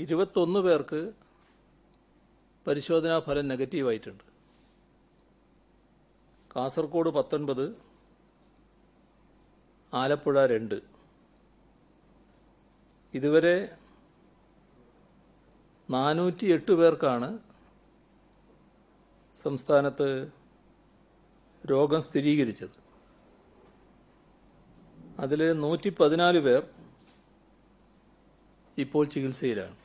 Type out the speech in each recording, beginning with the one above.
21 പേർക്ക് പരിശോധനാ ഫലം നെഗറ്റീവായിട്ടുണ്ട്. കാസർഗോഡ് 19, ആലപ്പുഴ 2. ഇതുവരെ 408 പേർക്കാണ് സംസ്ഥാനത്ത് രോഗം സ്ഥിരീകരിച്ചത്. അതിൽ 114 പേർ ഇപ്പോൾ ചികിത്സയിലാണ്.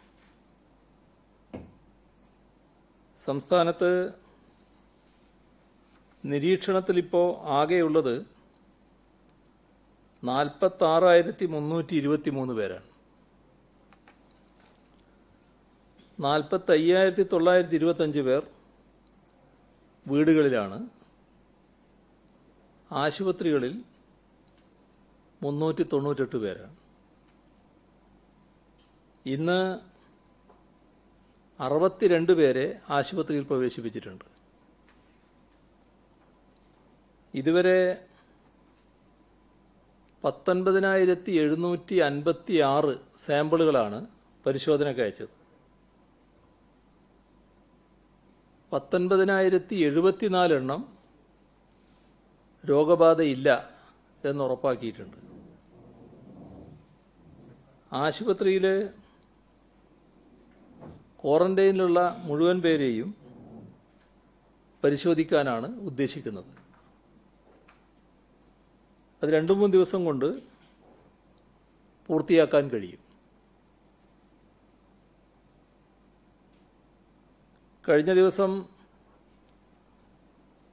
സംസ്ഥാനത്ത് നിരീക്ഷണത്തിലിപ്പോൾ ആകെയുള്ളത് 46,323 പേരാണ്. 45,925 പേർ വീടുകളിലാണ്. ആശുപത്രികളിൽ 398 പേരാണ്. ഇന്ന് 62 പേരെ ആശുപത്രിയിൽ പ്രവേശിപ്പിച്ചിട്ടുണ്ട്. ഇതുവരെ 19,756 സാമ്പിളുകളാണ് പരിശോധനയ്ക്ക് അയച്ചത്. 19,074 എണ്ണം രോഗബാധയില്ല എന്നുറപ്പാക്കിയിട്ടുണ്ട്. ആശുപത്രിയിൽ ക്വാറന്റൈനിലുള്ള മുഴുവൻ പേരെയും പരിശോധിക്കാനാണ് ഉദ്ദേശിക്കുന്നത്. അത് 2-3 ദിവസം കൊണ്ട് പൂർത്തിയാക്കാൻ കഴിയും. കഴിഞ്ഞ ദിവസം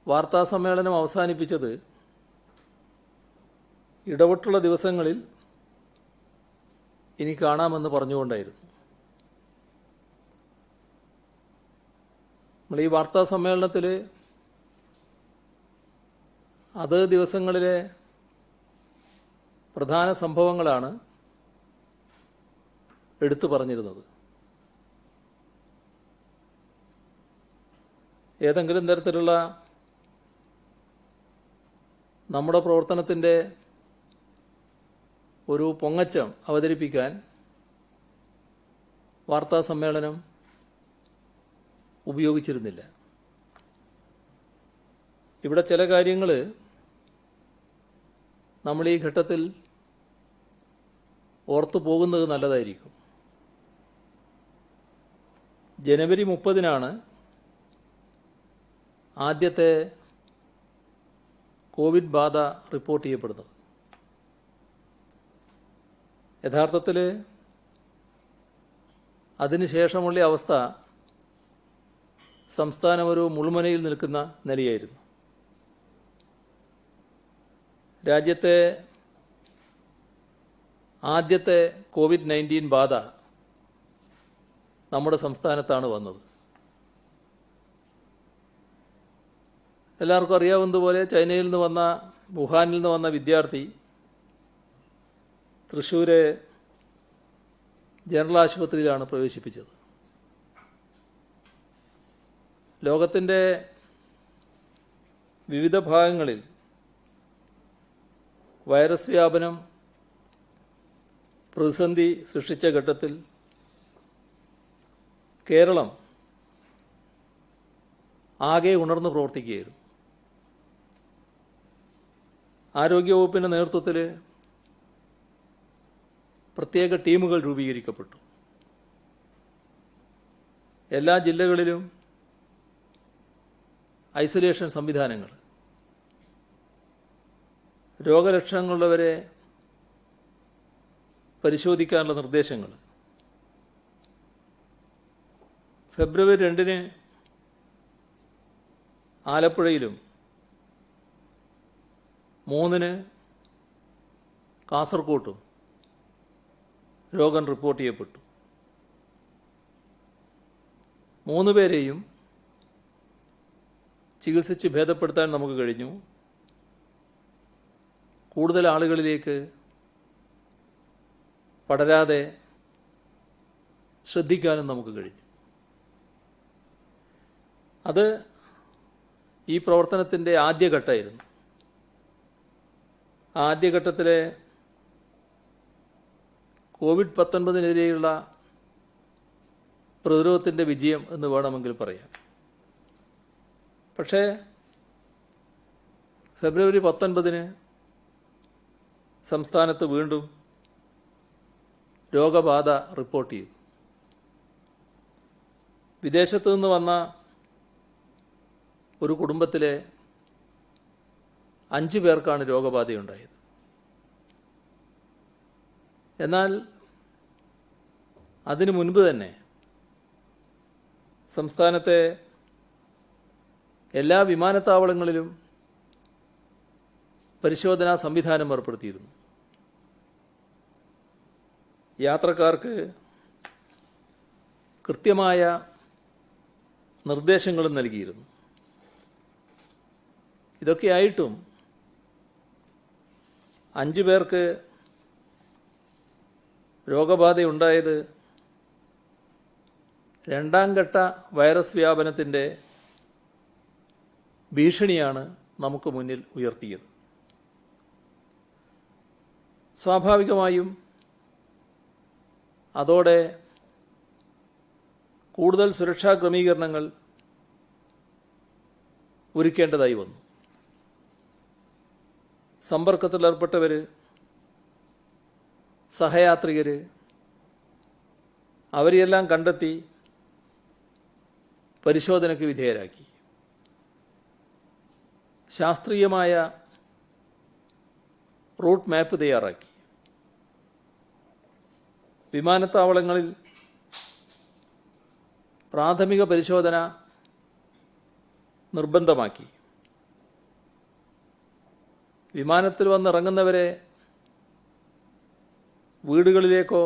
വാർത്താസമ്മേളനം അവസാനിപ്പിച്ചത് ഇടവിട്ടുള്ള ദിവസങ്ങളിൽ ഇനി കാണാമെന്ന് പറഞ്ഞുകൊണ്ടായിരുന്നു. നമ്മൾ ഈ വാർത്താ സമ്മേളനത്തിൽ അത് ദിവസങ്ങളിലെ പ്രധാന സംഭവങ്ങളാണ് എടുത്തു പറഞ്ഞിരുന്നത്. ഏതെങ്കിലും തരത്തിലുള്ള നമ്മുടെ പ്രവർത്തനത്തിൻ്റെ ഒരു പൊങ്ങച്ചം അവതരിപ്പിക്കാൻ വാർത്താ സമ്മേളനം ഉപയോഗിച്ചിരുന്നില്ല. ഇവിടെ ചില കാര്യങ്ങൾ നമ്മൾ ഈ ഘട്ടത്തിൽ ഓർത്തു പോകുന്നത് നല്ലതായിരിക്കും. ജനുവരി 30-നാണ് ആദ്യത്തെ കോവിഡ് ബാധ റിപ്പോർട്ട് ചെയ്യപ്പെടുന്നത്. യഥാർത്ഥത്തിൽ അതിനുശേഷമുള്ള അവസ്ഥ സംസ്ഥാനം ഒരു മുൾമുനയിൽ നിൽക്കുന്ന നിലയായിരുന്നു. രാജ്യത്തെ ആദ്യത്തെ COVID-19 ബാധ നമ്മുടെ സംസ്ഥാനത്താണ് വന്നത്. എല്ലാവർക്കും അറിയാവുന്നതുപോലെ ചൈനയിൽ നിന്ന് വന്ന, വുഹാനിൽ നിന്ന് വന്ന വിദ്യാർത്ഥി തൃശ്ശൂർ ജനറൽ ആശുപത്രിയിലാണ് പ്രവേശിപ്പിച്ചത്. ലോകത്തിൻ്റെ വിവിധ ഭാഗങ്ങളിൽ വൈറസ് വ്യാപനം പ്രതിസന്ധി സൃഷ്ടിച്ച ഘട്ടത്തിൽ കേരളം ആകെ ഉണർന്നു പ്രവർത്തിക്കുകയായിരുന്നു. ആരോഗ്യവകുപ്പിൻ്റെ നേതൃത്വത്തിൽ പ്രത്യേക ടീമുകൾ രൂപീകരിക്കപ്പെട്ടു. എല്ലാ ജില്ലകളിലും ഐസൊലേഷൻ സംവിധാനങ്ങൾ, രോഗലക്ഷണങ്ങളുള്ളവരെ പരിശോധിക്കാനുള്ള നിർദ്ദേശങ്ങൾ. ഫെബ്രുവരി 2-ന് ആലപ്പുഴയിലും 3-ന് കാസർഗോട്ടും രോഗം റിപ്പോർട്ട് ചെയ്യപ്പെട്ടു. 3 പേരെയും ചികിത്സിച്ച് ഭേദപ്പെടുത്താൻ നമുക്ക് കഴിഞ്ഞു. കൂടുതൽ ആളുകളിലേക്ക് പടരാതെ ശ്രദ്ധിക്കാനും നമുക്ക് കഴിഞ്ഞു. അത് ഈ പ്രവർത്തനത്തിൻ്റെ ആദ്യഘട്ടമായിരുന്നു. ആദ്യഘട്ടത്തിലെ COVID-19-നെതിരെയുള്ള പ്രതിരോധത്തിൻ്റെ വിജയം എന്ന് വേണമെങ്കിൽ പറയാം. പക്ഷേ ഫെബ്രുവരി 19 സംസ്ഥാനത്ത് വീണ്ടും രോഗബാധ റിപ്പോർട്ട് ചെയ്തു. വിദേശത്തു നിന്ന് വന്ന ഒരു കുടുംബത്തിലെ 5 പേർക്കാണ് രോഗബാധയുണ്ടായത്. എന്നാൽ അതിനു മുൻപ് തന്നെ സംസ്ഥാനത്തെ എല്ലാ വിമാനത്താവളങ്ങളിലും പരിശോധനാ സംവിധാനം ഏർപ്പെടുത്തിയിരുന്നു. യാത്രക്കാർക്ക് കൃത്യമായ നിർദ്ദേശങ്ങളും നൽകിയിരുന്നു. ഇതൊക്കെയായിട്ടും 5 പേർക്ക് രോഗബാധയുണ്ടായത് രണ്ടാം ഘട്ട വൈറസ് വ്യാപനത്തിൻ്റെ ഭീഷണിയാണ് നമുക്ക് മുന്നിൽ ഉയർത്തിയത്. സ്വാഭാവികമായും അതോടെ കൂടുതൽ സുരക്ഷാ ക്രമീകരണങ്ങൾ ഒരുക്കേണ്ടതായി വന്നു. സമ്പർക്കത്തിലേർപ്പെട്ടവർ, സഹയാത്രികർ, അവരെയെല്ലാം കണ്ടെത്തി പരിശോധനയ്ക്ക് വിധേയരാക്കി. ശാസ്ത്രീയമായ റൂട്ട് മാപ്പ് തയ്യാറാക്കി. വിമാനത്താവളങ്ങളിൽ പ്രാഥമിക പരിശോധന നിർബന്ധമാക്കി. വിമാനത്തിൽ വന്നിറങ്ങുന്നവരെ വീടുകളിലേക്കോ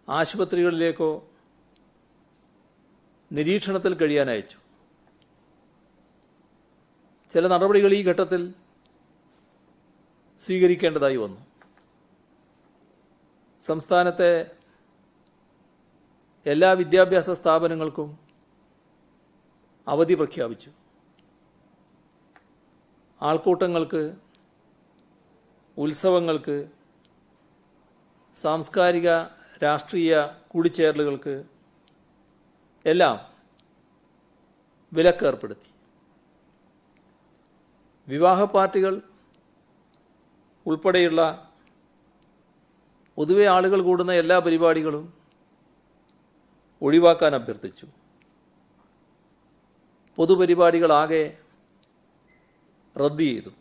ആശുപത്രികളിലേക്കോ നിരീക്ഷണത്തിൽ കഴിയാൻ അയച്ചു. ചില നടപടികൾ ഈ ഘട്ടത്തിൽ സ്വീകരിക്കേണ്ടതായി വന്നു. സംസ്ഥാനത്തെ എല്ലാ വിദ്യാഭ്യാസ സ്ഥാപനങ്ങൾക്കും അവധി പ്രഖ്യാപിച്ചു. ആൾക്കൂട്ടങ്ങൾക്ക്, ഉത്സവങ്ങൾക്ക്, സാംസ്കാരിക രാഷ്ട്രീയ കൂടിച്ചേരലുകൾക്ക് എല്ലാം വിലക്കേർപ്പെടുത്തി. വിവാഹ പാർട്ടികൾ ഉൾപ്പെടെയുള്ള പൊതുവെ ആളുകൾ കൂടുന്ന എല്ലാ പരിപാടികളും ഒഴിവാക്കാൻ അഭ്യർത്ഥിച്ചു. പൊതുപരിപാടികളാകെ റദ്ദ് ചെയ്തു.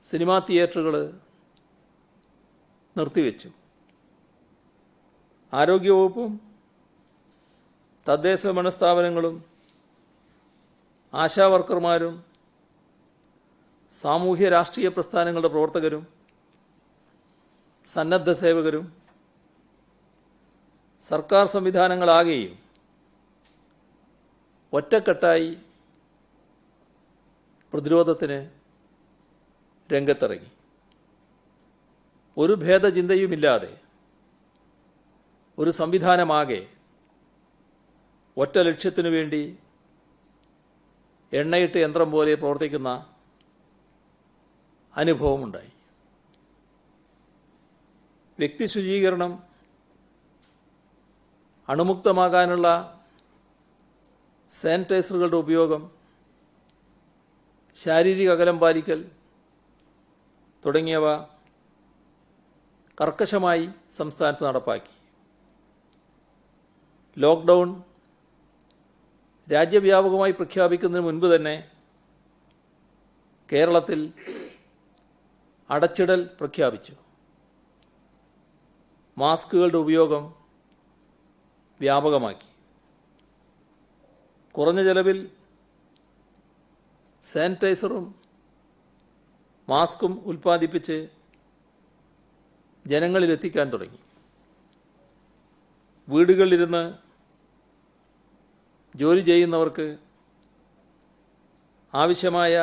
സിനിമാ തിയേറ്ററുകൾ നിർത്തിവെച്ചു. ആരോഗ്യവകുപ്പും തദ്ദേശഭരണ സ്ഥാപനങ്ങളും ആശാവർക്കർമാരും സാമൂഹ്യ രാഷ്ട്രീയ പ്രസ്ഥാനങ്ങളുടെ പ്രവർത്തകരും സന്നദ്ധ സേവകരും സർക്കാർ സംവിധാനങ്ങളാകെയും ഒറ്റക്കെട്ടായി പ്രതിരോധത്തിന് രംഗത്തിറങ്ങി. ഒരു ഭേദചിന്തയുമില്ലാതെ ഒരു സംവിധാനമാകെ ഒറ്റ ലക്ഷ്യത്തിനു വേണ്ടി എണ്ണയിട്ട് യന്ത്രം പോലെ പ്രവർത്തിക്കുന്ന അനുഭവമുണ്ടായി. വ്യക്തി ശുചീകരണം, അണുമുക്തമാകാനുള്ള സാനിറ്റൈസറുകളുടെ ഉപയോഗം, ശാരീരിക അകലം പാലിക്കൽ തുടങ്ങിയവ കർക്കശമായി സംസ്ഥാനത്ത് നടപ്പാക്കി. ലോക്ക്ഡൗൺ രാജ്യവ്യാപകമായി പ്രഖ്യാപിക്കുന്നതിന് മുൻപ് തന്നെ കേരളത്തിൽ അടച്ചിടൽ പ്രഖ്യാപിച്ചു. മാസ്കുകളുടെ ഉപയോഗം വ്യാപകമാക്കി. കുറഞ്ഞ ചെലവിൽ സാനിറ്റൈസറും മാസ്കും ഉൽപ്പാദിപ്പിച്ച് ജനങ്ങളിലെത്തിക്കാൻ തുടങ്ങി. വീടുകളിലിരുന്ന് ജോലി ചെയ്യുന്നവർക്ക് ആവശ്യമായ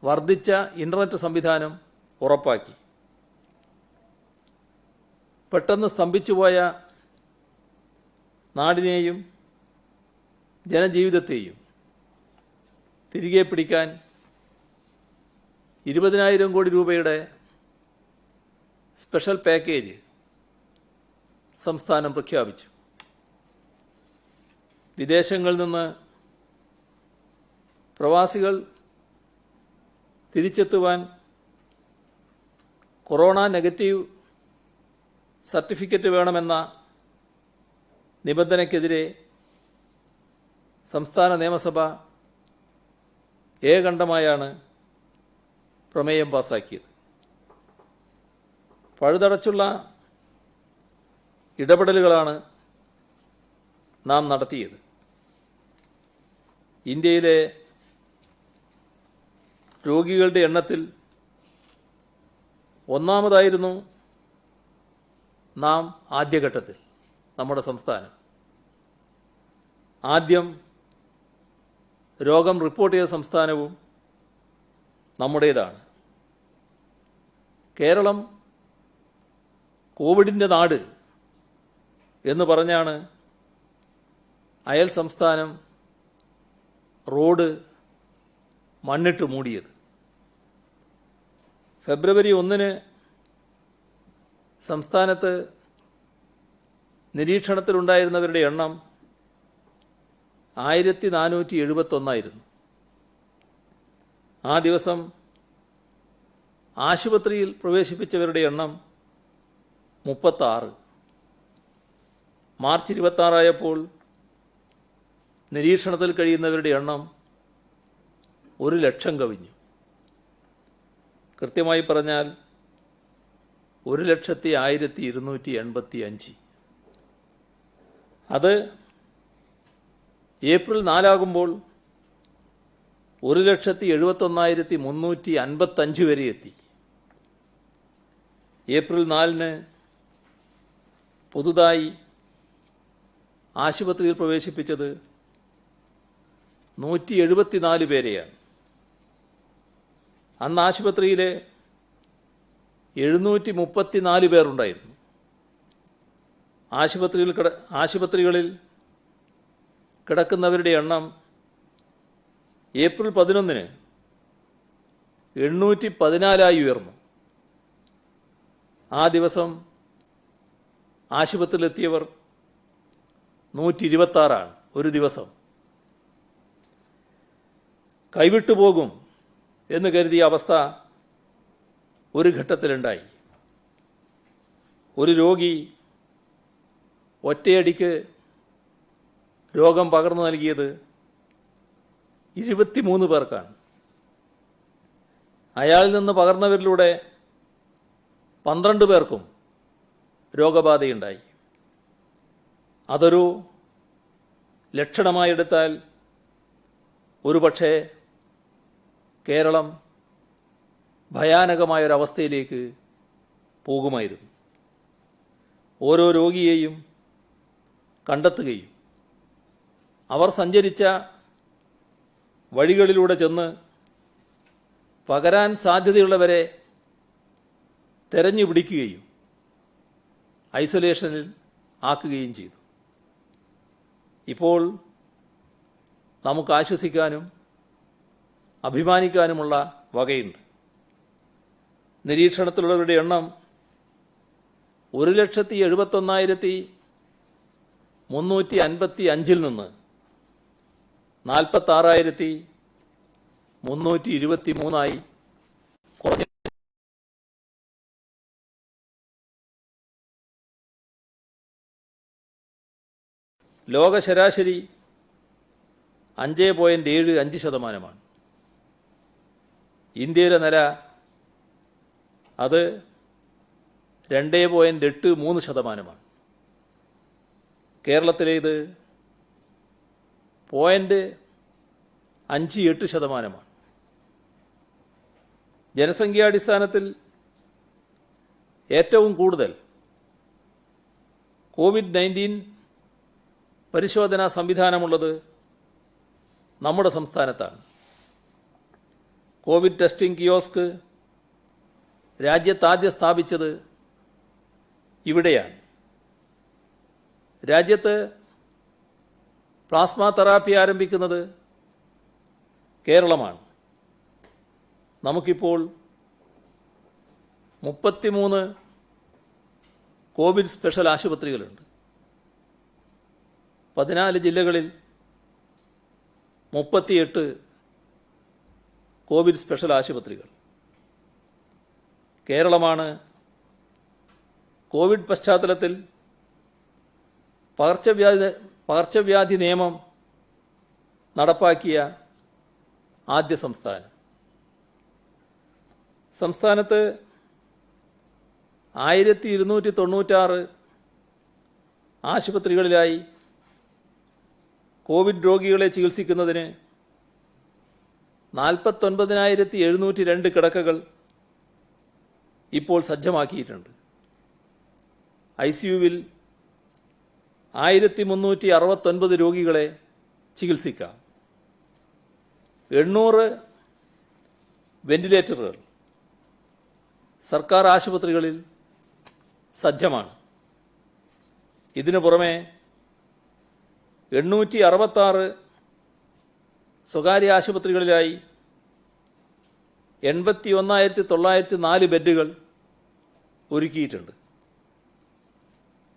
വർദ്ധിച്ച ഇൻ്റർനെറ്റ് സംവിധാനം ഉറപ്പാക്കി. പെട്ടെന്ന് സ്തംഭിച്ചുപോയ നാടിനെയും ജനജീവിതത്തെയും തിരികെ പിടിക്കാൻ 20,000 കോടി രൂപയുടെ സ്പെഷ്യൽ പാക്കേജ് സംസ്ഥാനം പ്രഖ്യാപിച്ചു. വിദേശങ്ങളിൽ നിന്ന് പ്രവാസികൾ തിരിച്ചെത്തുവാൻ കൊറോണ നെഗറ്റീവ് സർട്ടിഫിക്കറ്റ് വേണമെന്ന നിബന്ധനയ്ക്കെതിരെ സംസ്ഥാന നിയമസഭ ഏകകണ്ഠമായാണ് പ്രമേയം പാസാക്കിയത്. പഴുതടച്ചുള്ള ഇടപെടലുകളാണ് നാം നടത്തിയത്. ഇന്ത്യയിലെ രോഗികളുടെ എണ്ണത്തിൽ ഒന്നാമതായിരുന്നു നാം ആദ്യഘട്ടത്തിൽ, നമ്മുടെ സംസ്ഥാനം. ആദ്യം രോഗം റിപ്പോർട്ട് ചെയ്ത സംസ്ഥാനവും നമ്മുടേതാണ്. കേരളം കോവിഡിൻ്റെ നാട് എന്ന് പറഞ്ഞാണ് അയൽ സംസ്ഥാനം റോഡ് മണ്ണിട്ട് മൂടിയത്. ഫെബ്രുവരി 1 സംസ്ഥാനത്ത് നിരീക്ഷണത്തിലുണ്ടായിരുന്നവരുടെ എണ്ണം 1471. ആ ദിവസം ആശുപത്രിയിൽ പ്രവേശിപ്പിച്ചവരുടെ എണ്ണം 36. മാർച്ച് 26 നിരീക്ഷണത്തിൽ കഴിയുന്നവരുടെ എണ്ണം 1,00,000 കവിഞ്ഞു. കൃത്യമായി പറഞ്ഞാൽ 1,01,285. അത് ഏപ്രിൽ 4 ആകുമ്പോൾ 1,71,355 വരെ എത്തി. ഏപ്രിൽ 4 പുതുതായി ആശുപത്രിയിൽ പ്രവേശിപ്പിച്ചത് 174 പേരെയാണ്. അന്ന് ആശുപത്രിയിൽ 734 പേരുണ്ടായിരുന്നു. ആശുപത്രികളിൽ കിടക്കുന്നവരുടെ എണ്ണം ഏപ്രിൽ 11 814 ഉയർന്നു. ആ ദിവസം ആശുപത്രിയിലെത്തിയവർ 126 ഒരു ദിവസം. കൈവിട്ടു പോകും എന്ന് കരുതിയ അവസ്ഥ ഒരു ഘട്ടത്തിലുണ്ടായി. ഒരു രോഗി ഒറ്റയടിക്ക് രോഗം പകർന്നു നൽകിയത് 23 പേർക്കാണ്. അയാളിൽ നിന്ന് പകർന്നവരിലൂടെ 12 പേർക്കും രോഗബാധയുണ്ടായി. അതൊരു ലക്ഷണമായെടുത്താൽ ഒരുപക്ഷെ കേരളം ഭയാനകമായൊരവസ്ഥയിലേക്ക് പോകുമായിരുന്നു. ഓരോ രോഗിയെയും കണ്ടെത്തുകയും അവർ സഞ്ചരിച്ച വഴികളിലൂടെ ചെന്ന് പകരാൻ സാധ്യതയുള്ളവരെ തെരഞ്ഞു പിടിക്കുകയും ഐസൊലേഷനിൽ ആക്കുകയും ചെയ്തു. ഇപ്പോൾ നമുക്ക് ആശ്വസിക്കാനും അഭിമാനിക്കാനുമുള്ള വകയുണ്ട്. നിരീക്ഷണത്തിലുള്ളവരുടെ എണ്ണം 1,71,355 നിന്ന് 46,323 കുറഞ്ഞു. ലോക ശരാശരി 5.75%. ഇന്ത്യയിലെ നില അത് 2.83%. കേരളത്തിലേത് 0.58%. ജനസംഖ്യാടിസ്ഥാനത്തിൽ ഏറ്റവും കൂടുതൽ COVID-19 പരിശോധനാ സംവിധാനമുള്ളത് നമ്മുടെ സംസ്ഥാനത്താണ്. കോവിഡ് ടെസ്റ്റിംഗ് കിയോസ്ക് രാജ്യത്താദ്യം സ്ഥാപിച്ചത് ഇവിടെയാണ്. രാജ്യത്ത് പ്ലാസ്മ തെറാപ്പി ആരംഭിക്കുന്നത് കേരളമാണ്. നമുക്കിപ്പോൾ 33 കോവിഡ് സ്പെഷ്യൽ ആശുപത്രികളുണ്ട്. 14 ജില്ലകളിൽ 38 കോവിഡ് സ്പെഷ്യൽ ആശുപത്രികൾ. കേരളമാണ് കോവിഡ് പശ്ചാത്തലത്തിൽ പകർച്ചവ്യാധി നിയമം നടപ്പാക്കിയ ആദ്യ സംസ്ഥാനം. സംസ്ഥാനത്ത് 1296 ആശുപത്രികളിലായി കോവിഡ് രോഗികളെ ചികിത്സിക്കുന്നതിന് 49,702 കിടക്കകൾ ഇപ്പോൾ സജ്ജമാക്കിയിട്ടുണ്ട്. ICUവിൽ 1369 രോഗികളെ ചികിത്സിക്കാം. 800 വെന്റിലേറ്ററുകൾ സർക്കാർ ആശുപത്രികളിൽ സജ്ജമാണ്. ഇതിനു പുറമെ 866 സ്വകാര്യ ആശുപത്രികളിലായി 81,904 ബെഡുകൾ ഒരുക്കിയിട്ടുണ്ട്.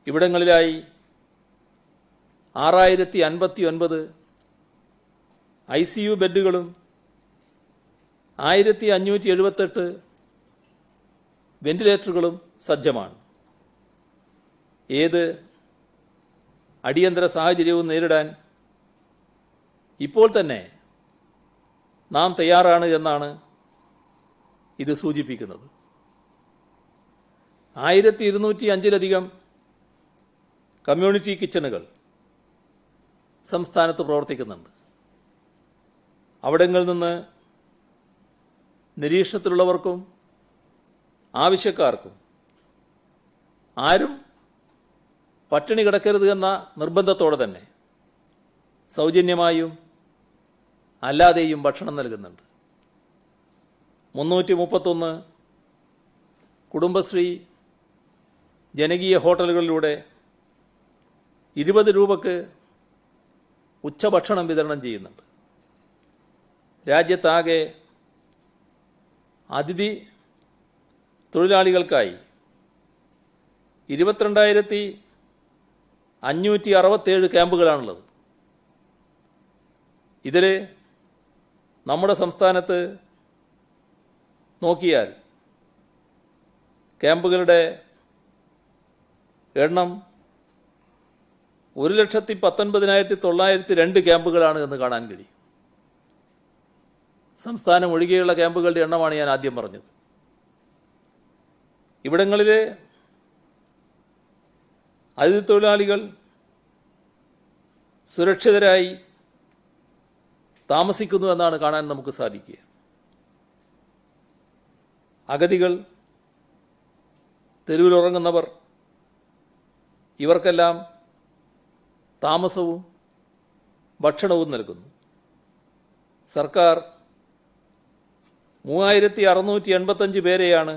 ഇവിടങ്ങളിലായി 6,059 ICU ബെഡുകളും 1,578 വെന്റിലേറ്ററുകളും സജ്ജമാണ്. ഏത് അടിയന്തര സാഹചര്യവും നേരിടാൻ ഇപ്പോൾ തന്നെ നാം തയ്യാറാണ് എന്നാണ് ഇത് സൂചിപ്പിക്കുന്നത്. 1205-ലധികം കമ്മ്യൂണിറ്റി കിച്ചണുകൾ സംസ്ഥാനത്ത് പ്രവർത്തിക്കുന്നുണ്ട്. അവിടങ്ങളിൽ നിന്ന് നിരീക്ഷണത്തിലുള്ളവർക്കും ആവശ്യക്കാർക്കും ആരും പട്ടിണി കിടക്കരുത് എന്ന നിർബന്ധത്തോടെ തന്നെ സൗജന്യമായും അല്ലാതെയും ഭക്ഷണം നൽകുന്നുണ്ട്. 331 കുടുംബശ്രീ ജനകീയ ഹോട്ടലുകളിലൂടെ 20 രൂപയ്ക്ക് ഉച്ചഭക്ഷണം വിതരണം ചെയ്യുന്നുണ്ട്. രാജ്യത്താകെ അതിഥി തൊഴിലാളികൾക്കായി 22,567 ക്യാമ്പുകളാണുള്ളത്. ഇതിൽ നമ്മുടെ സംസ്ഥാനത്ത് നോക്കിയാൽ ക്യാമ്പുകളുടെ എണ്ണം 1,19,902 ക്യാമ്പുകളാണ് എന്ന് കാണാൻ കഴിയും. സംസ്ഥാനം ഒഴികെയുള്ള ക്യാമ്പുകളുടെ എണ്ണമാണ് ഞാൻ ആദ്യം പറഞ്ഞത്. ഇവിടങ്ങളിൽ അതിഥി തൊഴിലാളികൾ സുരക്ഷിതരായി താമസിക്കുന്നു എന്നാണ് കാണാൻ നമുക്ക് സാധിക്കുക. അഗതികൾ, തെരുവിലുറങ്ങുന്നവർ, ഇവർക്കെല്ലാം താമസവും ഭക്ഷണവും നൽകുന്നു. സർക്കാർ 3,685 പേരെയാണ്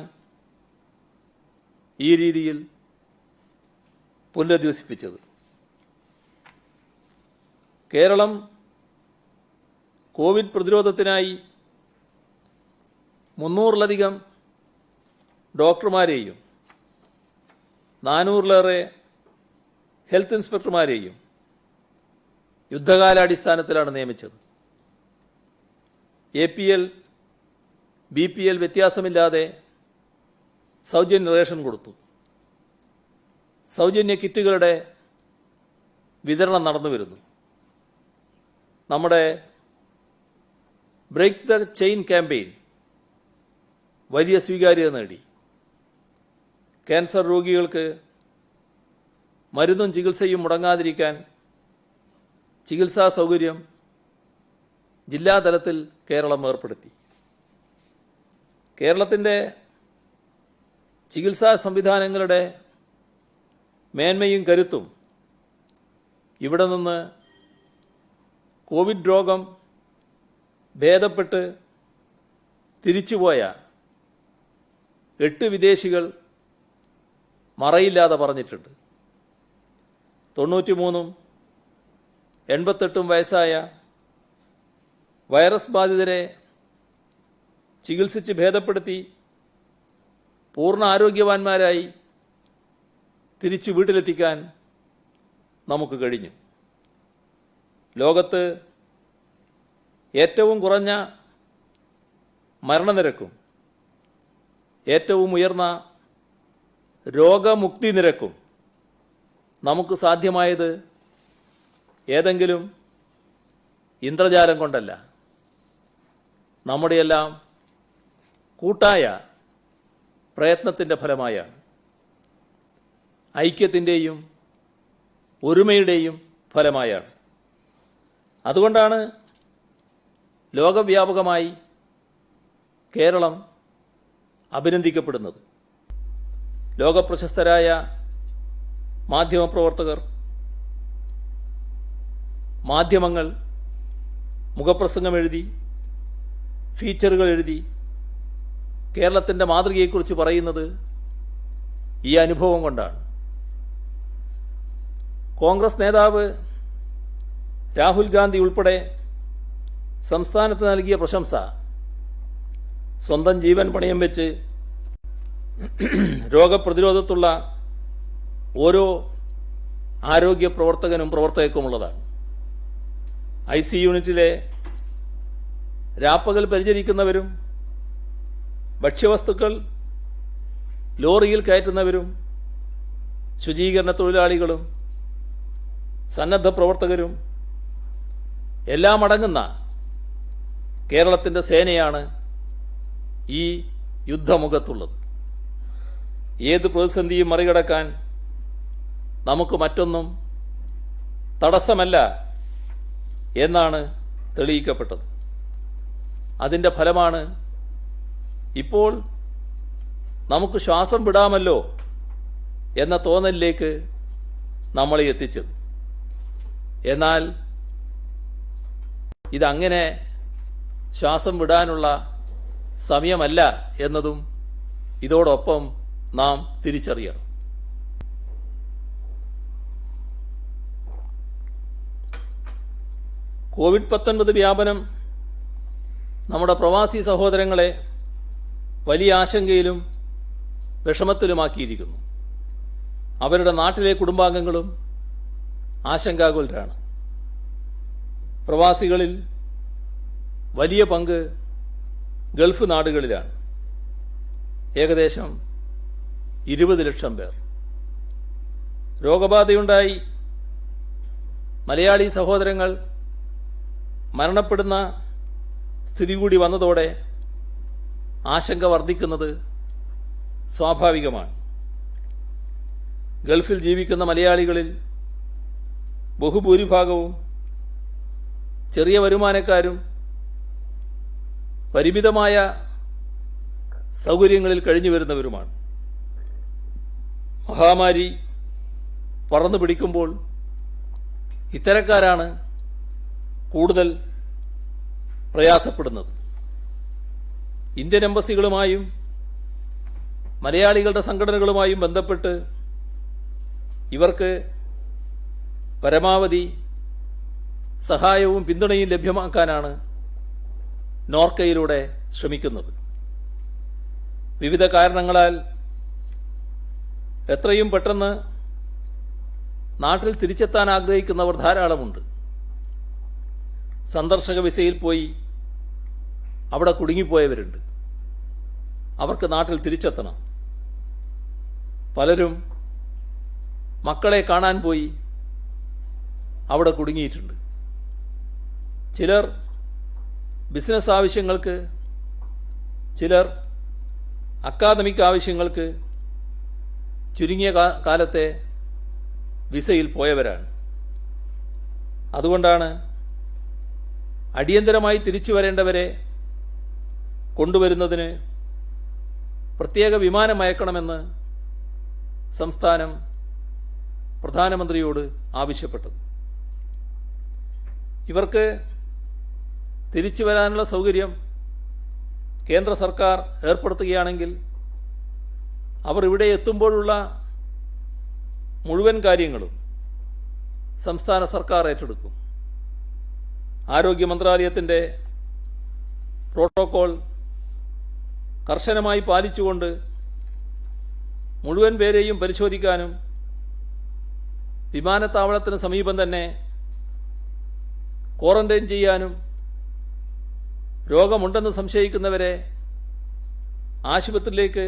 ഈ രീതിയിൽ പുനരധിവസിപ്പിച്ചത്. കേരളം കോവിഡ് പ്രതിരോധത്തിനായി 300-ലധികം ഡോക്ടർമാരെയും 400-ലേറെ ഹെൽത്ത് ഇൻസ്പെക്ടർമാരെയും യുദ്ധകാലാടിസ്ഥാനത്തിലാണ് നിയമിച്ചത്. APL, BPL വ്യത്യാസമില്ലാതെ സൗജന്യ റേഷൻ കൊടുത്തു. സൗജന്യ കിറ്റുകളുടെ വിതരണം നടന്നു വരുന്നു. നമ്മുടെ ബ്രേക്ക് ദ ചെയിൻ ക്യാമ്പയിൻ വലിയ സ്വീകാര്യത നേടി. ക്യാൻസർ രോഗികൾക്ക് മരുന്നും ചികിത്സയും മുടങ്ങാതിരിക്കാൻ ചികിത്സാ സൗകര്യം ജില്ലാതലത്തിൽ കേരളം ഏർപ്പെടുത്തി. കേരളത്തിൻ്റെ ചികിത്സാ സംവിധാനങ്ങളുടെ മേന്മയും കരുത്തും ഇവിടെ നിന്ന് കോവിഡ് രോഗം ഭേദപ്പെട്ട് തിരിച്ചുപോയ 8 വിദേശികൾ മറയില്ലാതെ പറഞ്ഞിട്ടുണ്ട്. 93-ഉം 88-ഉം വയസ്സായ വൈറസ് ബാധിതരെ ചികിത്സിച്ച് ഭേദപ്പെടുത്തി പൂർണ്ണ ആരോഗ്യവാന്മാരായി തിരിച്ച് വീട്ടിലെത്തിക്കാൻ നമുക്ക് കഴിഞ്ഞു. ലോകത്ത് ഏറ്റവും കുറഞ്ഞ മരണനിരക്കും ഏറ്റവും ഉയർന്ന രോഗമുക്തി നിരക്കും നമുക്ക് സാധ്യമായത് ഏതെങ്കിലും ഇന്ദ്രജാലം കൊണ്ടല്ല, നമ്മുടെയെല്ലാം കൂട്ടായ പ്രയത്നത്തിൻ്റെ ഫലമായാണ്. ഐക്യത്തിൻ്റെയും ഒരുമയുടെയും ഫലമായാണ്. അതുകൊണ്ടാണ് ലോകവ്യാപകമായി കേരളം അഭിനന്ദിക്കപ്പെടുന്നത്. ലോകപ്രശസ്തരായ മാധ്യമപ്രവർത്തകർ, മാധ്യമങ്ങൾ മുഖപ്രസംഗം എഴുതി, ഫീച്ചറുകൾ എഴുതി കേരളത്തിൻ്റെ മാതൃകയെക്കുറിച്ച് പറയുന്നത് ഈ അനുഭവം കൊണ്ടാണ്. കോൺഗ്രസ് നേതാവ് രാഹുൽ ഗാന്ധി ഉൾപ്പെടെ സംസ്ഥാനത്ത് നൽകിയ പ്രശംസ സ്വന്തം ജീവൻ പണയം വെച്ച് രോഗപ്രതിരോധത്തുള്ള ഓരോ ആരോഗ്യ പ്രവർത്തകനും പ്രവർത്തകർക്കുമുള്ളതാണ്. IC യൂണിറ്റിലെ രാപ്പകൽ പരിചരിക്കുന്നവരും ഭക്ഷ്യവസ്തുക്കൾ ലോറിയിൽ കയറ്റുന്നവരും ശുചീകരണ തൊഴിലാളികളും സന്നദ്ധ പ്രവർത്തകരും എല്ലാം അടങ്ങുന്ന കേരളത്തിൻ്റെ സേനയാണ് ഈ യുദ്ധമുഖത്തുള്ളത്. ഏത് പ്രതിസന്ധിയും മറികടക്കാൻ നമുക്ക് മറ്റൊന്നും തടസ്സമല്ല എന്നാണ് തെളിയിക്കപ്പെട്ടത്. അതിൻ്റെ ഫലമാണ് ഇപ്പോൾ നമുക്ക് ശ്വാസം വിടാമല്ലോ എന്ന തോന്നലിലേക്ക് നമ്മളെ എത്തിച്ചത്. എന്നാൽ ഇതങ്ങനെ ശ്വാസം വിടാനുള്ള സമയമല്ല എന്നതും ഇതോടൊപ്പം നാം തിരിച്ചറിയണം. കോവിഡ്-19 വ്യാപനം നമ്മുടെ പ്രവാസി സഹോദരങ്ങളെ വലിയ ആശങ്കയിലും വിഷമത്തിലുമാക്കിയിരിക്കുന്നു. അവരുടെ നാട്ടിലെ കുടുംബാംഗങ്ങളും ആശങ്കാകുലരാണ്. പ്രവാസികളിൽ വലിയ പങ്ക് ഗൾഫ് നാടുകളിലാണ്. ഏകദേശം 20 ലക്ഷം പേർ. രോഗബാധയുണ്ടായി മലയാളി സഹോദരങ്ങൾ മരണപ്പെടുന്ന സ്ഥിതി കൂടി വന്നതോടെ ആശങ്ക വർദ്ധിക്കുന്നത് സ്വാഭാവികമാണ്. ഗൾഫിൽ ജീവിക്കുന്ന മലയാളികളിൽ ബഹുഭൂരിഭാഗവും ചെറിയ വരുമാനക്കാരും പരിമിതമായ സൗകര്യങ്ങളിൽ കഴിഞ്ഞു വരുന്നവരുമാണ്. മഹാമാരി പറന്നു പിടിക്കുമ്പോൾ ഇത്തരക്കാരാണ് കൂടുതൽ പ്രയാസപ്പെടുന്നത്. ഇന്ത്യൻ എംബസികളുമായും മലയാളികളുടെ സംഘടനകളുമായും ബന്ധപ്പെട്ട് ഇവർക്ക് പരമാവധി സഹായവും പിന്തുണയും ലഭ്യമാക്കാനാണ് നോർക്കയിലൂടെ ശ്രമിക്കുന്നത്. വിവിധ കാരണങ്ങളാൽ എത്രയും പെട്ടെന്ന് നാട്ടിൽ തിരിച്ചെത്താൻ ആഗ്രഹിക്കുന്നവർ ധാരാളമുണ്ട്. സന്ദർശക വിസയിൽ പോയി അവിടെ കുടുങ്ങിപ്പോയവരുണ്ട്. അവർക്ക് നാട്ടിൽ തിരിച്ചെത്തണം. പലരും മക്കളെ കാണാൻ പോയി അവിടെ കുടുങ്ങിയിട്ടുണ്ട്. ചിലർ ബിസിനസ് ആവശ്യങ്ങൾക്ക്, ചിലർ അക്കാദമിക് ആവശ്യങ്ങൾക്ക് ചുരുങ്ങിയ കാലത്തെ വിസയിൽ പോയവരാണ്. അതുകൊണ്ടാണ് അടിയന്തരമായി തിരിച്ചു വരേണ്ടവരെ കൊണ്ടുവരുന്നതിന് പ്രത്യേക വിമാനം അയക്കണമെന്ന് സംസ്ഥാനം പ്രധാനമന്ത്രിയോട് ആവശ്യപ്പെട്ടത്. ഇവർക്ക് തിരിച്ചു വരാനുള്ള സൗകര്യം കേന്ദ്ര സർക്കാർ ഏർപ്പെടുത്തുകയാണെങ്കിൽ അവർ ഇവിടെ എത്തുമ്പോഴുള്ള മുഴുവൻ കാര്യങ്ങളും സംസ്ഥാന സർക്കാർ ഏറ്റെടുക്കും. ആരോഗ്യ മന്ത്രാലയത്തിൻ്റെ പ്രോട്ടോകോൾ കർശനമായി പാലിച്ചുകൊണ്ട് മുഴുവൻ പേരെയും പരിശോധിക്കാനും വിമാനത്താവളത്തിന് സമീപം തന്നെ ക്വാറന്റൈൻ ചെയ്യാനും രോഗമുണ്ടെന്ന് സംശയിക്കുന്നവരെ ആശുപത്രിയിലേക്ക്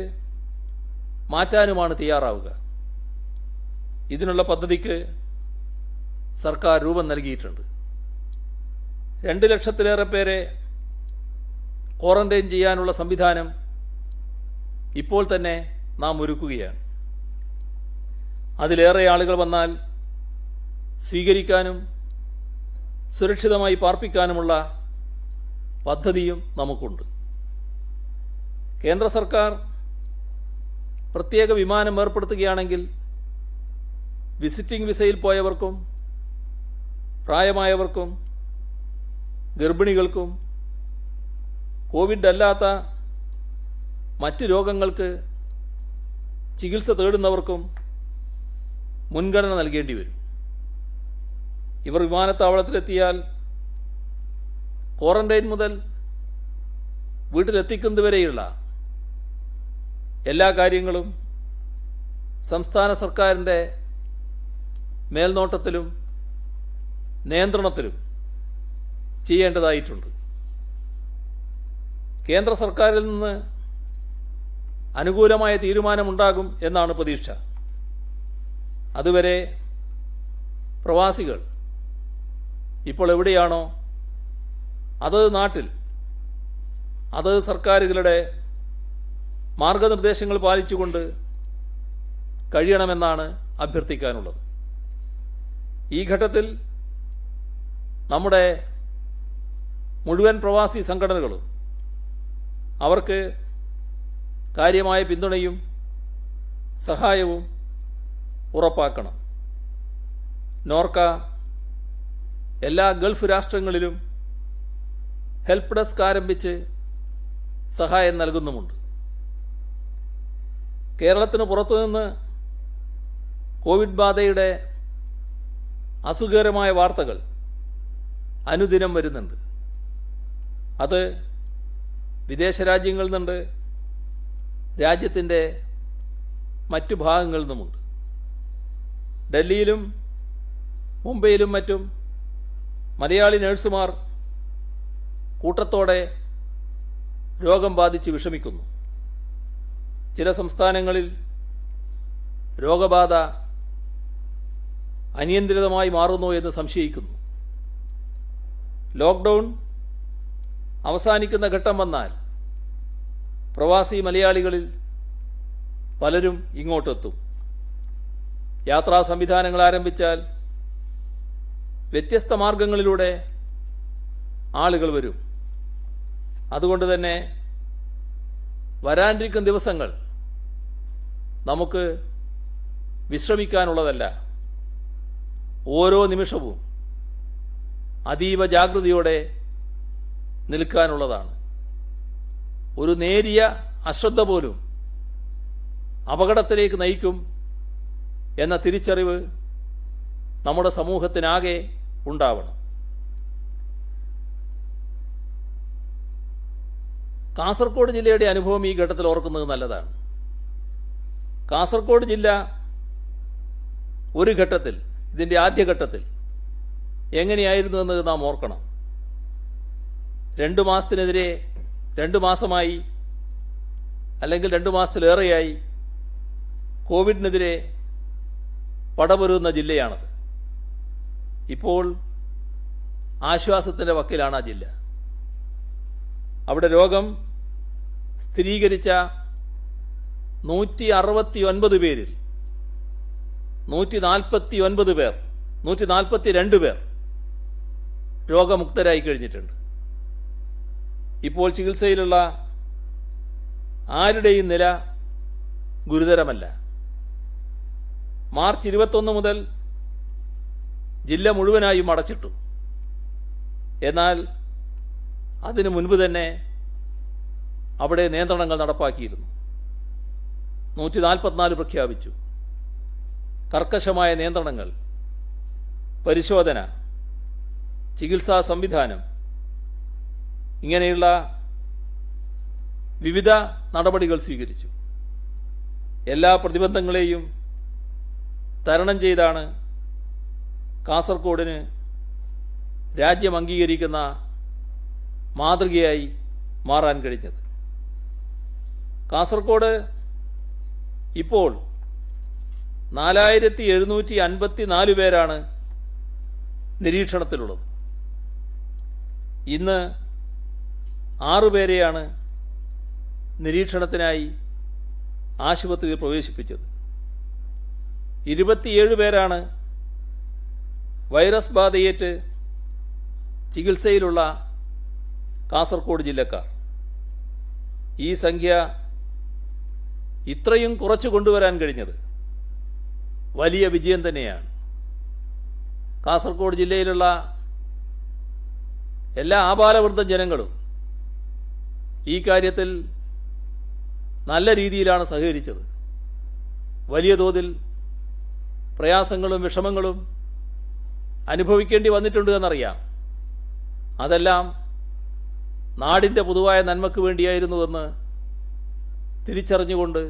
മാറ്റാനുമാണ് തയ്യാറാവുക. ഇതിനുള്ള പദ്ധതിക്ക് സർക്കാർ രൂപം നൽകിയിട്ടുണ്ട്. 2 ലക്ഷത്തിലേറെ പേരെ ക്വാറന്റൈൻ ചെയ്യാനുള്ള സംവിധാനം ഇപ്പോൾ തന്നെ നാം ഒരുക്കുകയാണ്. അതിലേറെ ആളുകൾ വന്നാൽ സ്വീകരിക്കാനും സുരക്ഷിതമായി പാർപ്പിക്കാനുമുള്ള പദ്ധതിയും നമുക്കുണ്ട്. കേന്ദ്ര സർക്കാർ പ്രത്യേക വിമാനം ഏർപ്പെടുത്തുകയാണെങ്കിൽ വിസിറ്റിംഗ് വിസയിൽ പോയവർക്കും പ്രായമായവർക്കും ഗർഭിണികൾക്കും കോവിഡ് അല്ലാത്ത മറ്റ് രോഗങ്ങൾക്ക് ചികിത്സ തേടുന്നവർക്കും മുൻഗണന നൽകേണ്ടി വരും. ഇവർ വിമാനത്താവളത്തിലെത്തിയാൽ ക്വാറന്റൈൻ മുതൽ വീട്ടിലെത്തിക്കുന്നതുവരെയുള്ള എല്ലാ കാര്യങ്ങളും സംസ്ഥാന സർക്കാരിൻ്റെ മേൽനോട്ടത്തിലും നിയന്ത്രണത്തിലും ചെയ്യേണ്ടതായിട്ടുണ്ട്. കേന്ദ്ര സർക്കാരിൽ നിന്ന് അനുകൂലമായ തീരുമാനമുണ്ടാകും എന്നാണ് പ്രതീക്ഷ. അതുവരെ പ്രവാസികൾ ഇപ്പോൾ എവിടെയാണോ അതത് നാട്ടിൽ അതത് സർക്കാരുകളുടെ മാർഗനിർദ്ദേശങ്ങൾ പാലിച്ചുകൊണ്ട് കഴിയണമെന്നാണ് അഭ്യർത്ഥിക്കാനുള്ളത്. ഈ ഘട്ടത്തിൽ നമ്മുടെ മുഴുവൻ പ്രവാസി സംഘടനകളും അവർക്ക് കാര്യമായ പിന്തുണയും സഹായവും ഉറപ്പാക്കണം. നോർക്ക എല്ലാ ഗൾഫ് രാഷ്ട്രങ്ങളിലും ഹെൽപ്പ് ഡെസ്ക് ആരംഭിച്ച് സഹായം നൽകുന്നുമുണ്ട്. കേരളത്തിന് പുറത്തുനിന്ന് കോവിഡ് ബാധയുടെ അസുഖകരമായ വാർത്തകൾ അനുദിനം വരുന്നുണ്ട്. അത് വിദേശ രാജ്യങ്ങളിൽ നിന്നുണ്ട്, രാജ്യത്തിൻ്റെ മറ്റു ഭാഗങ്ങളിൽ നിന്നുമുണ്ട്. ഡൽഹിയിലും മുംബൈയിലും മറ്റും മലയാളി നഴ്സുമാർ കൂട്ടത്തോടെ രോഗം ബാധിച്ച് വിഷമിക്കുന്നു. ചില സംസ്ഥാനങ്ങളിൽ രോഗബാധ അനിയന്ത്രിതമായി മാറുന്നു എന്ന് സംശയിക്കുന്നു. ലോക്ക്ഡൗൺ അവസാനിക്കുന്ന ഘട്ടം വന്നാൽ പ്രവാസി മലയാളികളിൽ പലരും ഇങ്ങോട്ടെത്തും. യാത്രാ സംവിധാനങ്ങൾ ആരംഭിച്ചാൽ വ്യത്യസ്ത മാർഗങ്ങളിലൂടെ ആളുകൾ വരും. അതുകൊണ്ട് തന്നെ വരാനിരിക്കുന്ന ദിവസങ്ങൾ നമുക്ക് വിശ്രമിക്കാനുള്ളതല്ല. ഓരോ നിമിഷവും അതീവ ജാഗ്രതയോടെ നിൽക്കാനുള്ളതാണ്. ഒരു നേരിയ അശ്രദ്ധ പോലും അപകടത്തിലേക്ക് നയിക്കും എന്ന തിരിച്ചറിവ് നമ്മുടെ സമൂഹത്തിനാകെ ഉണ്ടാവണം. കാസർഗോഡ് ജില്ലയുടെ അനുഭവം ഈ ഘട്ടത്തിൽ ഓർക്കുന്നത് നല്ലതാണ്. കാസർഗോഡ് ജില്ല ഒരു ഘട്ടത്തിൽ, ഇതിൻ്റെ ആദ്യഘട്ടത്തിൽ എങ്ങനെയായിരുന്നു എന്ന് നാം ഓർക്കണം. 2 മാസത്തിനെതിരെ 2 മാസമായി അല്ലെങ്കിൽ 2 മാസത്തിലേറെയായി കോവിഡിനെതിരെ പടപൊരുന്ന ജില്ലയാണത്. ഇപ്പോൾ ആശ്വാസത്തിൻ്റെ വക്കിലാണ് ആ ജില്ല. അവിടെ രോഗം സ്ഥിരീകരിച്ച 169 പേരിൽ 142 പേർ രോഗമുക്തരായി കഴിഞ്ഞിട്ടുണ്ട്. ഇപ്പോൾ ചികിത്സയിലുള്ള ആരുടെയും നില ഗുരുതരമല്ല. മാർച്ച് 21 മുതൽ ജില്ല മുഴുവനായും അടച്ചിട്ടു. എന്നാൽ അതിനു മുൻപ് തന്നെ അവിടെ നിയന്ത്രണങ്ങൾ നടപ്പാക്കിയിരുന്നു. 144 പ്രഖ്യാപിച്ചു. കർക്കശമായ നിയന്ത്രണങ്ങൾ, പരിശോധന, ചികിത്സാ സംവിധാനം, ഇങ്ങനെയുള്ള വിവിധ നടപടികൾ സ്വീകരിച്ചു. എല്ലാ പ്രതിബന്ധങ്ങളെയും തരണം ചെയ്താണ് കാസർഗോഡിന് രാജ്യം അംഗീകരിക്കുന്ന മാതൃകയായി മാറാൻ കഴിഞ്ഞത്. കാസർഗോഡ് ഇപ്പോൾ 4754 പേരാണ് നിരീക്ഷണത്തിലുള്ളത്. ഇന്ന് 6 പേരെയാണ് നിരീക്ഷണത്തിനായി ആശുപത്രിയിൽ പ്രവേശിപ്പിച്ചത്. 27 പേരാണ് വൈറസ് ബാധയേറ്റ് ചികിത്സയിലുള്ള കാസർഗോഡ് ജില്ലക്കാർ. ഈ സംഖ്യ ഇത്രയും കുറച്ചു കൊണ്ടുവരാൻ കഴിഞ്ഞത് വലിയ വിജയം തന്നെയാണ്. കാസർഗോഡ് ജില്ലയിലുള്ള എല്ലാ ആബാലവൃദ്ധ ജനങ്ങളും ഈ കാര്യത്തിൽ നല്ല രീതിയിലാണ് സഹകരിച്ചത്. വലിയ തോതിൽ പ്രയാസങ്ങളും വിഷമങ്ങളും അനുഭവിക്കേണ്ടി വന്നിട്ടുണ്ട് എന്നറിയാം. അതെല്ലാം നാടിൻ്റെ പൊതുവായ നന്മയ്ക്ക് വേണ്ടിയായിരുന്നുവെന്ന് തിരിച്ചറിഞ്ഞുകൊണ്ട്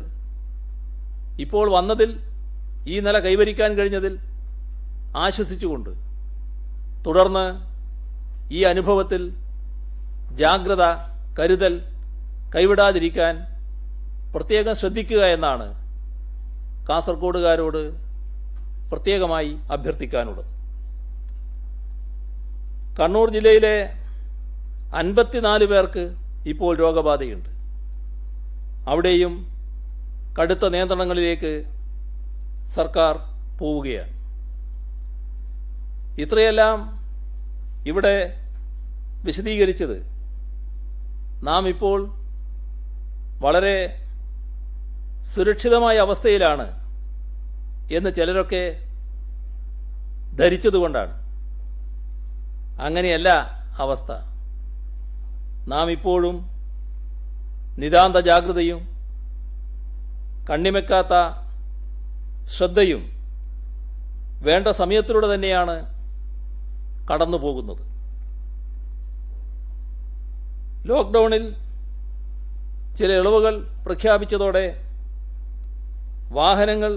ഇപ്പോൾ വന്നതിൽ ഈ നില കൈവരിക്കാൻ കഴിഞ്ഞതിൽ ആശ്വസിച്ചുകൊണ്ട് തുടർന്ന് ഈ അനുഭവത്തിൽ ജാഗ്രത, കരുതൽ കൈവിടാതിരിക്കാൻ പ്രത്യേകം ശ്രദ്ധിക്കുക എന്നാണ് കാസർഗോഡുകാരോട് പ്രത്യേകമായി അഭ്യർത്ഥിക്കാനുള്ളത്. കണ്ണൂർ ജില്ലയിലെ 54 പേർക്ക് ഇപ്പോൾ രോഗബാധയുണ്ട്. അവിടെയും കടുത്ത നിയന്ത്രണങ്ങളിലേക്ക് സർക്കാർ പോവുകയാണ്. ഇത്രയെല്ലാം ഇവിടെ വിശദീകരിച്ചത് നാം ഇപ്പോൾ വളരെ സുരക്ഷിതമായ അവസ്ഥയിലാണ് എന്ന് ചിലരൊക്കെ ധരിച്ചതുകൊണ്ടാണ്. അങ്ങനെയല്ല അവസ്ഥ. നാം ഇപ്പോഴും നിതാന്ത ജാഗ്രതയും കണ്ണിമയ്ക്കാത്ത ശ്രദ്ധയും വേണ്ട സമയത്തിലൂടെ തന്നെയാണ് കടന്നു പോകുന്നത്. ലോക്ക്ഡൗണിൽ ചില ഇളവുകൾ പ്രഖ്യാപിച്ചതോടെ വാഹനങ്ങൾ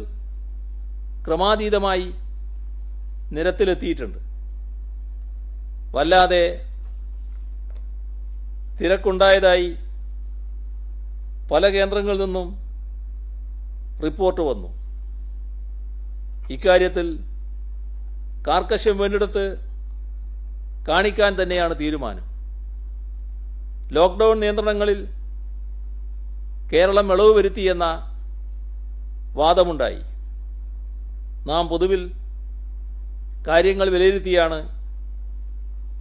ക്രമാതീതമായി നിരത്തിലെത്തിയിട്ടുണ്ട്. വല്ലാതെ തിരക്കുണ്ടായതായി പല കേന്ദ്രങ്ങളിൽ നിന്നും റിപ്പോർട്ട് വന്നു. ഇക്കാര്യത്തിൽ കാർക്കശ്യം വേണ്ടിടത്ത് കാണിക്കാൻ തന്നെയാണ് തീരുമാനം. ലോക്ക്ഡൗൺ നിയന്ത്രണങ്ങളിൽ കേരളം ഇളവ് വരുത്തിയെന്ന വാദമുണ്ടായി. നാം പൊതുവിൽ കാര്യങ്ങൾ വിലയിരുത്തിയാണ്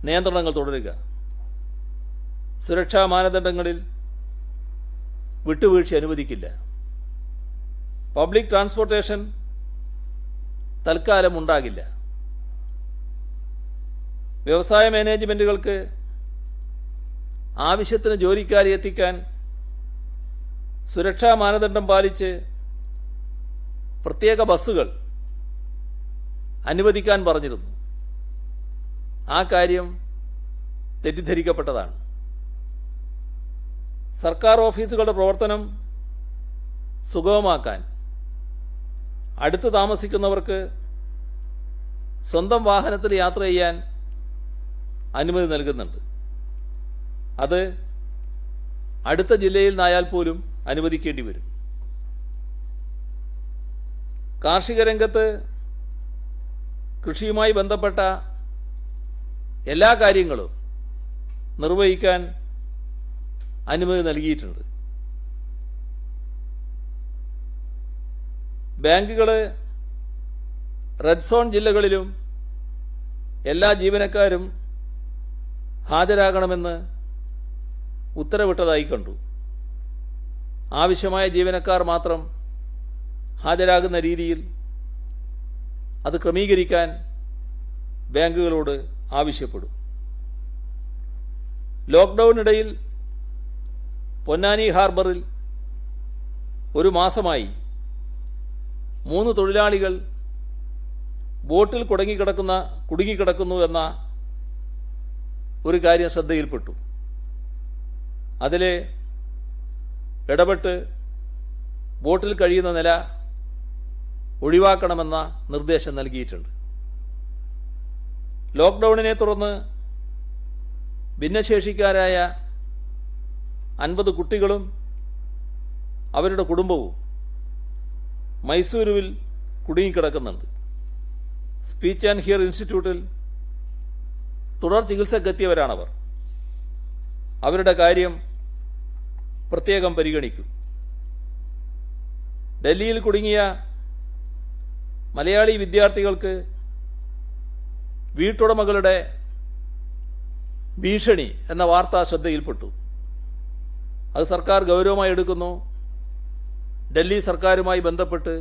നിയന്ത്രണങ്ങൾ തുടരുക. സുരക്ഷാ മാനദണ്ഡങ്ങളിൽ വിട്ടുവീഴ്ച അനുവദിക്കില്ല. പബ്ലിക് ട്രാൻസ്പോർട്ടേഷൻ തൽക്കാലം ഉണ്ടാകില്ല. വ്യവസായ മാനേജ്മെന്റുകൾക്ക് ആവശ്യത്തിന് ജോലിക്കാരെ എത്തിക്കാൻ സുരക്ഷാ മാനദണ്ഡം പാലിച്ച് പ്രത്യേക ബസ്സുകൾ അനുവദിക്കാൻ പറഞ്ഞിരുന്നു. ആ കാര്യം തെറ്റിദ്ധരിക്കപ്പെട്ടതാണ്. സർക്കാർ ഓഫീസുകളുടെ പ്രവർത്തനം സുഗമമാക്കാൻ അടുത്ത് താമസിക്കുന്നവർക്ക് സ്വന്തം വാഹനത്തിൽ യാത്ര ചെയ്യാൻ അനുമതി നൽകുന്നുണ്ട്. അത് അടുത്ത ജില്ലയിൽ നിന്നായാൽ പോലും അനുവദിക്കേണ്ടി വരും. കാർഷിക രംഗത്ത് കൃഷിയുമായി ബന്ധപ്പെട്ട എല്ലാ കാര്യങ്ങളും നിർവഹിക്കാൻ അനുമതി നൽകിയിട്ടുണ്ട്. ബാങ്കുകൾ റെഡ് സോൺ ജില്ലകളിലും എല്ലാ ജീവനക്കാരും ഹാജരാകണമെന്ന് ഉത്തരവിട്ടതായി കണ്ടു. ആവശ്യമായ ജീവനക്കാർ മാത്രം ഹാജരാകുന്ന രീതിയിൽ അത് ക്രമീകരിക്കാൻ ബാങ്കുകളോട് ആവശ്യപ്പെടും. ലോക്ക്ഡൗണിനിടയിൽ പൊന്നാനി ഹാർബറിൽ ഒരു മാസമായി 3 തൊഴിലാളികൾ ബോട്ടിൽ കുടുങ്ങിക്കിടക്കുന്നു എന്ന ഒരു കാര്യം ശ്രദ്ധയിൽപ്പെട്ടു. അതിൽ ഇടപെട്ട് ബോട്ടിൽ കഴിയുന്ന നില ഒഴിവാക്കണമെന്ന നിർദ്ദേശം നൽകിയിട്ടുണ്ട്. ലോക്ക്ഡൗണിനെ തുടർന്ന് ഭിന്നശേഷിക്കാരായ 50 കുട്ടികളും അവരുടെ കുടുംബവും മൈസൂരുവിൽ കുടുങ്ങിക്കിടക്കുന്നുണ്ട്. സ്പീച്ച് ആൻഡ് ഹിയർ ഇൻസ്റ്റിറ്റ്യൂട്ടിൽ തുടർ ചികിത്സക്കെത്തിയവരാണവർ. അവരുടെ കാര്യം പ്രത്യേകം പരിഗണിക്കും. ഡൽഹിയിൽ കുടുങ്ങിയ മലയാളി വിദ്യാർത്ഥികൾക്ക് വീട്ടുടമകളുടെ ഭീഷണി എന്ന വാർത്ത ശ്രദ്ധയിൽപ്പെട്ടു. അത് സർക്കാർ ഗൗരവമായി എടുക്കുന്നു. ഡൽഹി സർക്കാരുമായി ബന്ധപ്പെട്ട്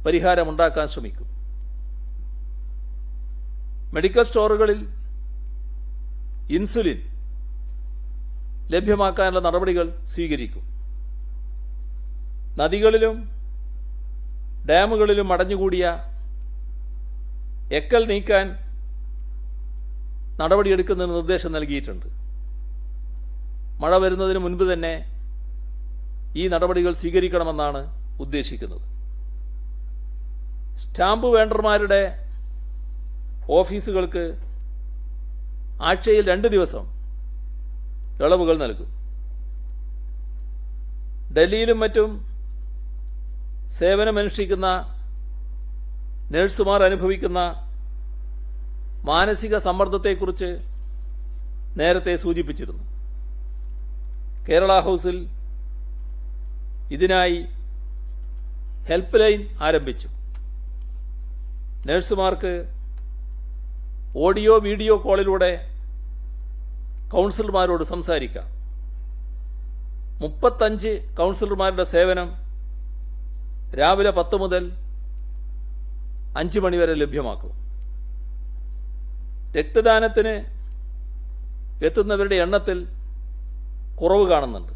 പരിഹാരമുണ്ടാക്കാൻ ശ്രമിക്കും. മെഡിക്കൽ സ്റ്റോറുകളിൽ ഇൻസുലിൻ ലഭ്യമാക്കാനുള്ള നടപടികൾ സ്വീകരിക്കും. നദികളിലും ഡാമുകളിലും അടഞ്ഞുകൂടിയ എക്കൽ നീക്കാൻ നടപടിയെടുക്കുന്നതിന് നിർദ്ദേശം നൽകിയിട്ടുണ്ട്. മഴ വരുന്നതിന് മുൻപ് തന്നെ ഈ നടപടികൾ സ്വീകരിക്കണമെന്നാണ് ഉദ്ദേശിക്കുന്നത്. സ്റ്റാമ്പ് വെണ്ടർമാരുടെ ഓഫീസുകൾക്ക് ആഴ്ചയിൽ 2 ദിവസം ഇളവുകൾ നൽകും. ഡൽഹിയിലും മറ്റും സേവനമനുഷ്ഠിക്കുന്ന നഴ്സുമാർ അനുഭവിക്കുന്ന മാനസിക സമ്മർദ്ദത്തെക്കുറിച്ച് നേരത്തെ സൂചിപ്പിച്ചിരുന്നു. കേരള ഹൗസിൽ ഇതിനായി ഹെൽപ്പ് ലൈൻ ആരംഭിച്ചു. നഴ്സുമാർക്ക് ഓഡിയോ വീഡിയോ കോളിലൂടെ കൗൺസിലർമാരോട് സംസാരിക്കാം. 35 കൗൺസിലർമാരുടെ സേവനം രാവിലെ 10 മുതൽ 5 മണി വരെ ലഭ്യമാക്കും. രക്തദാനത്തിന് എത്തുന്നവരുടെ എണ്ണത്തിൽ കുറവ് കാണുന്നുണ്ട്.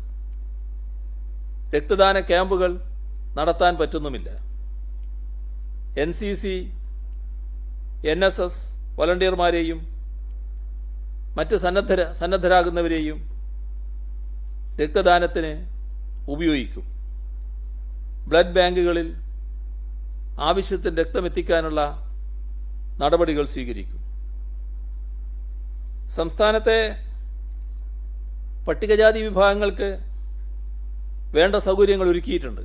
രക്തദാന ക്യാമ്പുകൾ നടത്താൻ പറ്റുന്നുമില്ല. NCC, NSS വളണ്ടിയർമാരെയും മറ്റ് സന്നദ്ധരാകുന്നവരെയും രക്തദാനത്തിന് ഉപയോഗിക്കും. ബ്ലഡ് ബാങ്കുകളിൽ ആവശ്യത്തിന് രക്തമെത്തിക്കാനുള്ള നടപടികൾ സ്വീകരിക്കും. സംസ്ഥാനത്തെ പട്ടികജാതി വിഭാഗങ്ങൾക്ക് വേണ്ട സൗകര്യങ്ങൾ ഒരുക്കിയിട്ടുണ്ട്.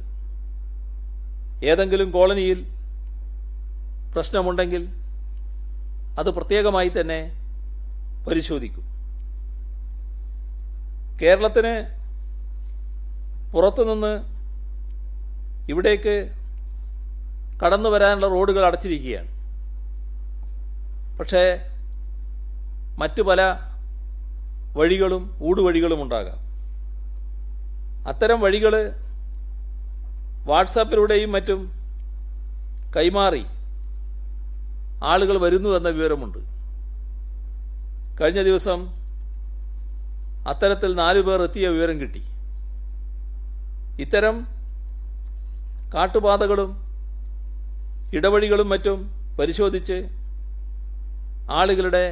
ഏതെങ്കിലും കോളനിയിൽ പ്രശ്നമുണ്ടെങ്കിൽ അത് പ്രത്യേകമായി തന്നെ പരിശോധിക്കും. കേരളത്തിന് പുറത്തുനിന്ന് ഇവിടേക്ക് കടന്നു വരാനുള്ള റോഡുകൾ അടച്ചിരിക്കുകയാണ്. പക്ഷേ മറ്റു പല വഴികളും ഊടുവഴികളും ഉണ്ടാകാം. അത്തരം വഴികൾ വാട്സാപ്പിലൂടെയും മറ്റും കൈമാറി ആളുകൾ വരുന്നു എന്ന വിവരമുണ്ട്. കഴിഞ്ഞ ദിവസം അത്തരത്തിൽ 4 പേർ എത്തിയ വിവരം കിട്ടി. ഇത്തരം കാട്ടുപാതകളും ഇടവഴികളും മറ്റും പരിശോധിച്ച് ആളുകളുടെ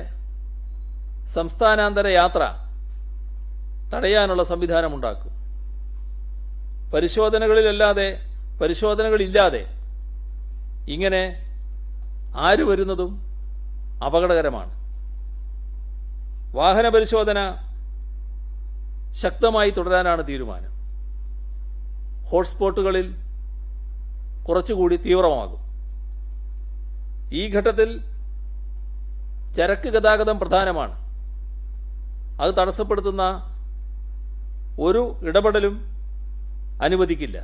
സംസ്ഥാനാന്തര യാത്ര തടയാനുള്ള സംവിധാനമുണ്ടാക്കും. പരിശോധനകളില്ലാതെ ഇങ്ങനെ ആര് വരുന്നതും അപകടകരമാണ്. വാഹന പരിശോധന ശക്തമായി തുടരാനാണ് തീരുമാനം. ഹോട്ട്സ്പോട്ടുകളിൽ കുറച്ചുകൂടി തീവ്രമാകും. ഈ ഘട്ടത്തിൽ ചരക്ക് ഗതാഗതം പ്രധാനമാണ്. അത് തടസ്സപ്പെടുത്തുന്ന ഒരു ഇടപെടലും അനുവദിക്കില്ല.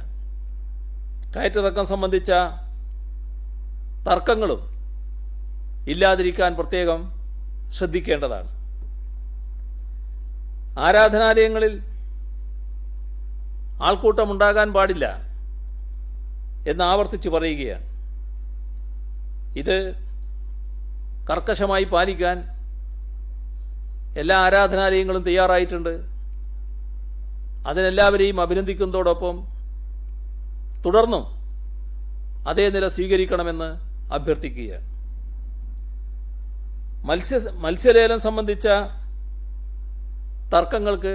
കയറ്റിറക്കം സംബന്ധിച്ച തർക്കങ്ങളും ഇല്ലാതിരിക്കാൻ പ്രത്യേകം ശ്രദ്ധിക്കേണ്ടതാണ്. ആരാധനാലയങ്ങളിൽ ആൾക്കൂട്ടമുണ്ടാകാൻ പാടില്ല എന്ന് ആവർത്തിച്ച് പറയുകയാണ്. ഇത് കർക്കശമായി പാലിക്കാൻ എല്ലാ ആരാധനാലയങ്ങളും തയ്യാറായിട്ടുണ്ട്. അതിനെല്ലാവരെയും അഭിനന്ദിക്കുന്നതോടൊപ്പം തുടർന്നും അതേ നില സ്വീകരിക്കണമെന്ന് അഭ്യർത്ഥിക്കുകയാണ്. മത്സ്യലേലം സംബന്ധിച്ച തർക്കങ്ങൾക്ക്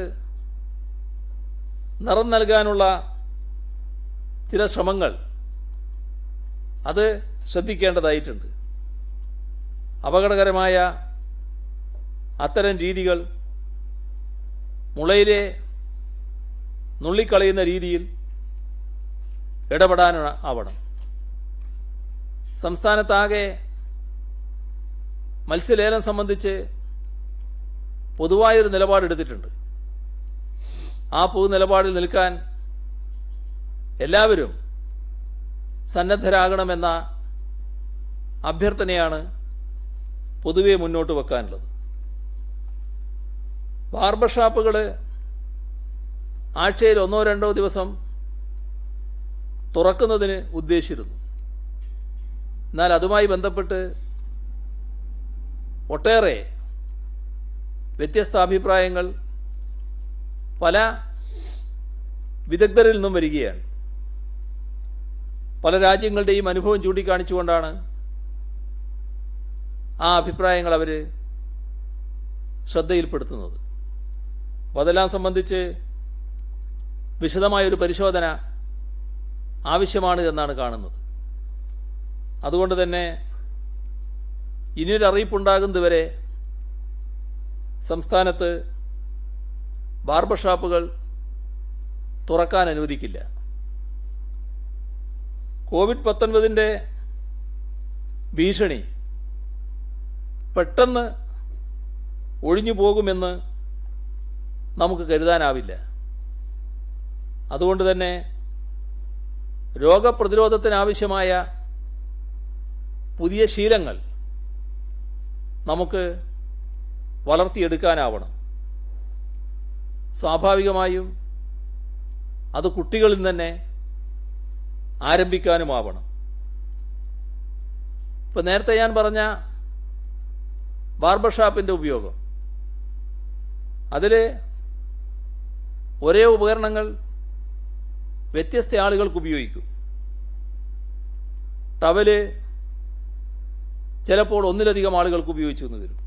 നിറം നൽകാനുള്ള ചില ശ്രമങ്ങൾ അത് ശ്രദ്ധിക്കേണ്ടതായിട്ടുണ്ട്. അപകടകരമായ അത്തരം രീതികൾ മുളയിലെ നുള്ളിക്കളയുന്ന രീതിയിൽ ഇടപെടാനാവണം. സംസ്ഥാനത്താകെ മത്സ്യലേലം സംബന്ധിച്ച് പൊതുവായൊരു നിലപാടെടുത്തിട്ടുണ്ട്. ആ പൊതു നിലപാടിൽ നിൽക്കാൻ എല്ലാവരും സന്നദ്ധരാകണമെന്ന അഭ്യർത്ഥനയാണ് പൊതുവെ മുന്നോട്ട് വെക്കാനുള്ളത്. ബാർബർ ഷാപ്പുകൾ ആഴ്ചയിൽ 1-2 ദിവസം തുറക്കുന്നതിന് ഉദ്ദേശിച്ചിരുന്നു. എന്നാൽ അതുമായി ബന്ധപ്പെട്ട് ഒട്ടേറെ വ്യത്യസ്ത അഭിപ്രായങ്ങൾ പല വിദഗ്ധരിൽ നിന്നും വരികയാണ്. പല രാജ്യങ്ങളുടെയും അനുഭവം ചൂണ്ടിക്കാണിച്ചുകൊണ്ടാണ് ആ അഭിപ്രായങ്ങൾ അവർ ശ്രദ്ധയിൽപ്പെടുത്തുന്നത്. അപ്പോൾ അതെല്ലാം സംബന്ധിച്ച് വിശദമായൊരു പരിശോധന ആവശ്യമാണ് എന്നാണ് കാണുന്നത്. അതുകൊണ്ട് തന്നെ ഇനിയൊരു അറിയിപ്പുണ്ടാകുന്നതുവരെ സംസ്ഥാനത്ത് ബാർബർ ഷാപ്പുകൾ തുറക്കാൻ അനുവദിക്കില്ല. കോവിഡ്-19 ഭീഷണി പെട്ടെന്ന് ഒഴിഞ്ഞു പോകുമെന്ന് നമുക്ക് കരുതാനാവില്ല. അതുകൊണ്ട് തന്നെ രോഗപ്രതിരോധത്തിനാവശ്യമായ പുതിയ ശീലങ്ങൾ നമുക്ക് വളർത്തിയെടുക്കാനാവണം. സ്വാഭാവികമായും അത് കുട്ടികളിൽ തന്നെ ആരംഭിക്കാനുമാവണം. ഇപ്പം നേരത്തെ ഞാൻ പറഞ്ഞ ബാർബർ ഷാപ്പിൻ്റെ ഉപയോഗം, അതിൽ ഒരേ ഉപകരണങ്ങൾ വ്യത്യസ്ത ആളുകൾക്ക് ഉപയോഗിക്കും. ടവല് ചിലപ്പോൾ ഒന്നിലധികം ആളുകൾക്ക് ഉപയോഗിച്ചു എന്ന് വരും.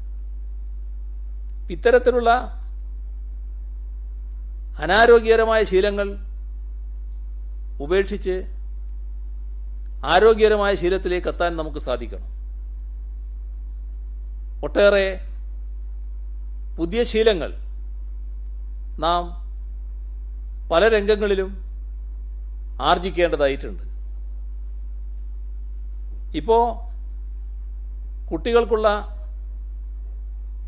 ഇത്തരത്തിലുള്ള അനാരോഗ്യകരമായ ശീലങ്ങൾ ഉപേക്ഷിച്ച് ആരോഗ്യകരമായ ശീലത്തിലേക്ക് എത്താൻ നമുക്ക് സാധിക്കണം. ഒട്ടേറെ പുതിയ ശീലങ്ങൾ നാം പല രംഗങ്ങളിലും ആർജിക്കേണ്ടതായിട്ടുണ്ട്. ഇപ്പോൾ കുട്ടികൾക്കുള്ള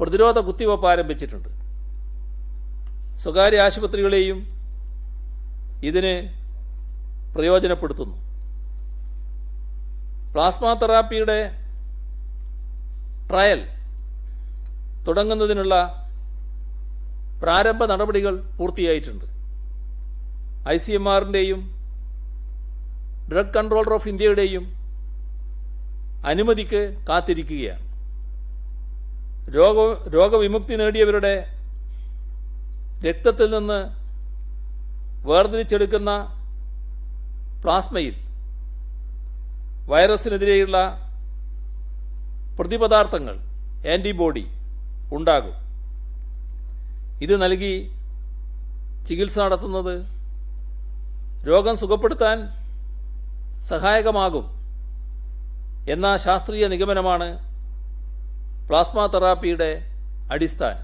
പ്രതിരോധ കുത്തിവയ്പ്പ് ആരംഭിച്ചിട്ടുണ്ട്. സ്വകാര്യ ആശുപത്രികളെയും ഇതിന് പ്രയോജനപ്പെടുത്തുന്നു. പ്ലാസ്മ തെറാപ്പിയുടെ ട്രയൽ തുടങ്ങുന്നതിനുള്ള പ്രാരംഭ നടപടികൾ പൂർത്തിയായിട്ടുണ്ട്. ICMR-ൻ്റെയും ഡ്രഗ് കൺട്രോളർ ഓഫ് ഇന്ത്യയുടെയും അനുമതിക്ക് കാത്തിരിക്കുകയാണ്. രോഗവിമുക്തി നേടിയവരുടെ രക്തത്തിൽ നിന്ന് വേർതിരിച്ചെടുക്കുന്ന പ്ലാസ്മയിൽ വൈറസിനെതിരെയുള്ള പ്രതിപദാർത്ഥങ്ങൾ, ആൻറ്റിബോഡി ഉണ്ടാകും. ഇത് നൽകി ചികിത്സ നടത്തുന്നത് രോഗം സുഖപ്പെടുത്താൻ സഹായകമാകും എന്ന ശാസ്ത്രീയ നിഗമനമാണ് പ്ലാസ്മ തെറാപ്പിയുടെ അടിസ്ഥാനം.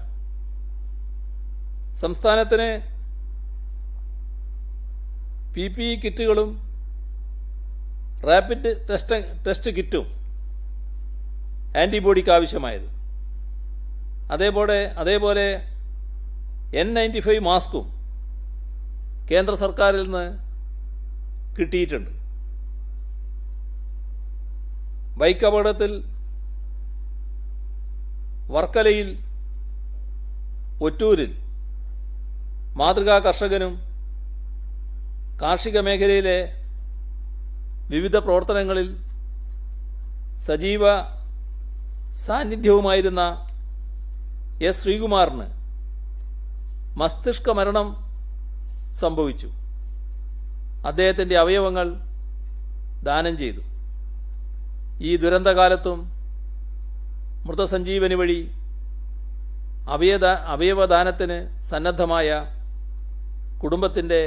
സംസ്ഥാനത്തിന് PPE കിറ്റുകളും റാപ്പിഡ് ടെസ്റ്റ് കിറ്റും ആൻറ്റിബോഡിക്ക് ആവശ്യമായത്, അതേപോലെ N95 മാസ്കും കേന്ദ്ര സർക്കാരിൽ നിന്ന് കിട്ടിയിട്ടുണ്ട്. ബൈക്ക് അപകടത്തിൽ വർക്കലയിൽ ഒറ്റൂരിൽ മാതൃകാ കർഷകനും കാർഷിക മേഖലയിലെ വിവിധ പ്രവർത്തനങ്ങളിൽ സജീവ സാന്നിധ്യവുമായിരുന്ന S. ശ്രീകുമാറിന് മസ്തിഷ്ക മരണം സംഭവിച്ചു. അദ്ദേഹത്തിൻ്റെ അവയവങ്ങൾ ദാനം ചെയ്തു. ഈ ദുരന്തകാലത്തും മൃതസഞ്ജീവനി വഴി അവയവദാനത്തിന് സന്നദ്ധമായ കുടുംബത്തിൻ്റെ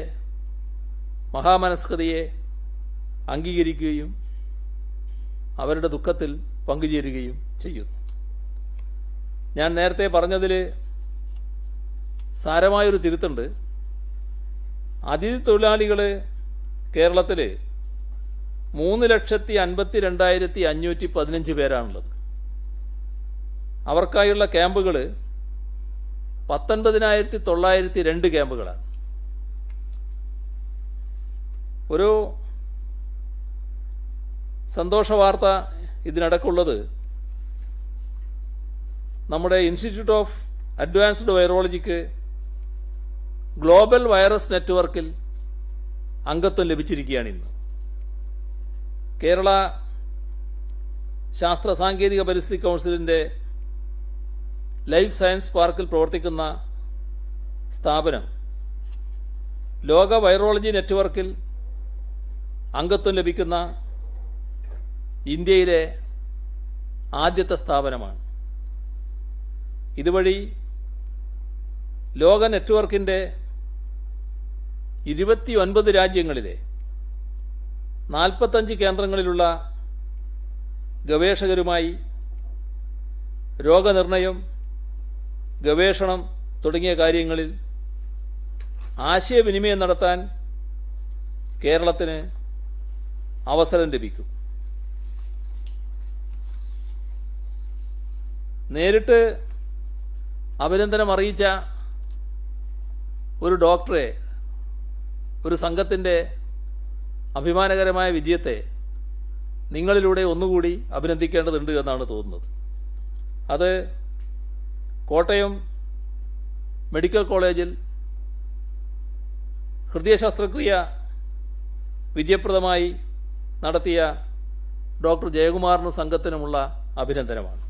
മഹാമനസ്കതയെ അംഗീകരിക്കുകയും അവരുടെ ദുഃഖത്തിൽ പങ്കുചേരുകയും ചെയ്യുന്നു. ഞാൻ നേരത്തെ പറഞ്ഞതിൽ സാരമായൊരു തിരുത്തുണ്ട്. അതിഥി തൊഴിലാളികൾ കേരളത്തിൽ 3,52,515 പേരാണുള്ളത്. അവർക്കായുള്ള ക്യാമ്പുകൾ 19,902 ക്യാമ്പുകളാണ്. ഒരു സന്തോഷ വാർത്ത ഇതിനിടക്കുള്ളത്, നമ്മുടെ ഇൻസ്റ്റിറ്റ്യൂട്ട് ഓഫ് അഡ്വാൻസ്ഡ് വൈറോളജിക്ക് ഗ്ലോബൽ വൈറസ് നെറ്റ്വർക്കിൽ അംഗത്വം ലഭിച്ചിരിക്കുകയാണ് ഇന്ന്. കേരള ശാസ്ത്ര സാങ്കേതിക പരിസ്ഥിതി കൗൺസിലിൻ്റെ ലൈഫ് സയൻസ് പാർക്കിൽ പ്രവർത്തിക്കുന്ന സ്ഥാപനം ലോക വൈറോളജി നെറ്റ്വർക്കിൽ അംഗത്വം ലഭിക്കുന്ന ഇന്ത്യയിലെ ആദ്യത്തെ സ്ഥാപനമാണ്. ഇതുവഴി ലോക നെറ്റ്വർക്കിൻ്റെ 29 രാജ്യങ്ങളിലെ 45 കേന്ദ്രങ്ങളിലുള്ള ഗവേഷകരുമായി രോഗനിർണയം, ഗവേഷണം തുടങ്ങിയ കാര്യങ്ങളിൽ ആശയവിനിമയം നടത്താൻ കേരളത്തിന് അവസരം ലഭിക്കും. നേരിട്ട് അഭിനന്ദനം അറിയിച്ച ഒരു ഡോക്ടറെ, ഒരു സംഘത്തിൻ്റെ അഭിമാനകരമായ വിജയത്തെ നിങ്ങളിലൂടെ ഒന്നുകൂടി അഭിനന്ദിക്കേണ്ടതുണ്ട് എന്നാണ് തോന്നുന്നത്. അത് കോട്ടയം മെഡിക്കൽ കോളേജിൽ ഹൃദയശസ്ത്രക്രിയ വിജയപ്രദമായി നടത്തിയ ഡോക്ടർ ജയകുമാറിനും സംഘത്തിനുമുള്ള അഭിനന്ദനമാണ്.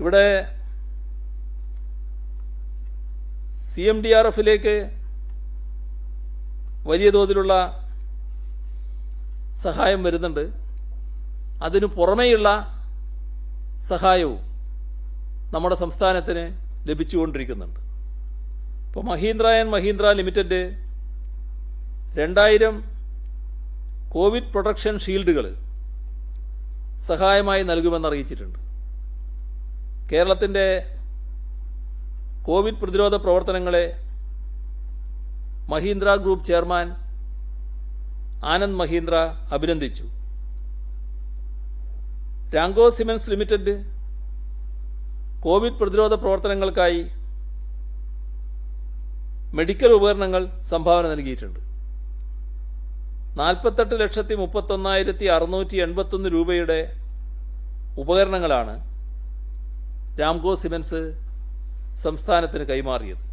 ഇവിടെ CMDRFിലേക്ക് വലിയ തോതിലുള്ള സഹായം വരുന്നുണ്ട്. അതിനു പുറമേയുള്ള സഹായവും നമ്മുടെ സംസ്ഥാനത്തിന് ലഭിച്ചുകൊണ്ടിരിക്കുന്നുണ്ട്. ഇപ്പോൾ Mahindra and Mahindra limited 2000 covid protection ഷീൽഡുകൾ സഹായമായി നൽകുമെന്ന് അറിയിച്ചിട്ടുണ്ട്. കേരളത്തിൻ്റെ കോവിഡ് പ്രതിരോധ പ്രവർത്തനങ്ങളെ മഹീന്ദ്ര ഗ്രൂപ്പ് ചെയർമാൻ ആനന്ദ് മഹീന്ദ്ര അഭിനന്ദിച്ചു. രാങ്കോ സിമൻസ് ലിമിറ്റഡ് കോവിഡ് പ്രതിരോധ പ്രവർത്തനങ്ങൾക്കായി മെഡിക്കൽ ഉപകരണങ്ങൾ സംഭാവന നൽകിയിട്ടുണ്ട്. 48,31,681 രൂപയുടെ ഉപകരണങ്ങളാണ് രാംകോ സിമൻസ് സംസ്ഥാനത്തിന് കൈമാറിയത്.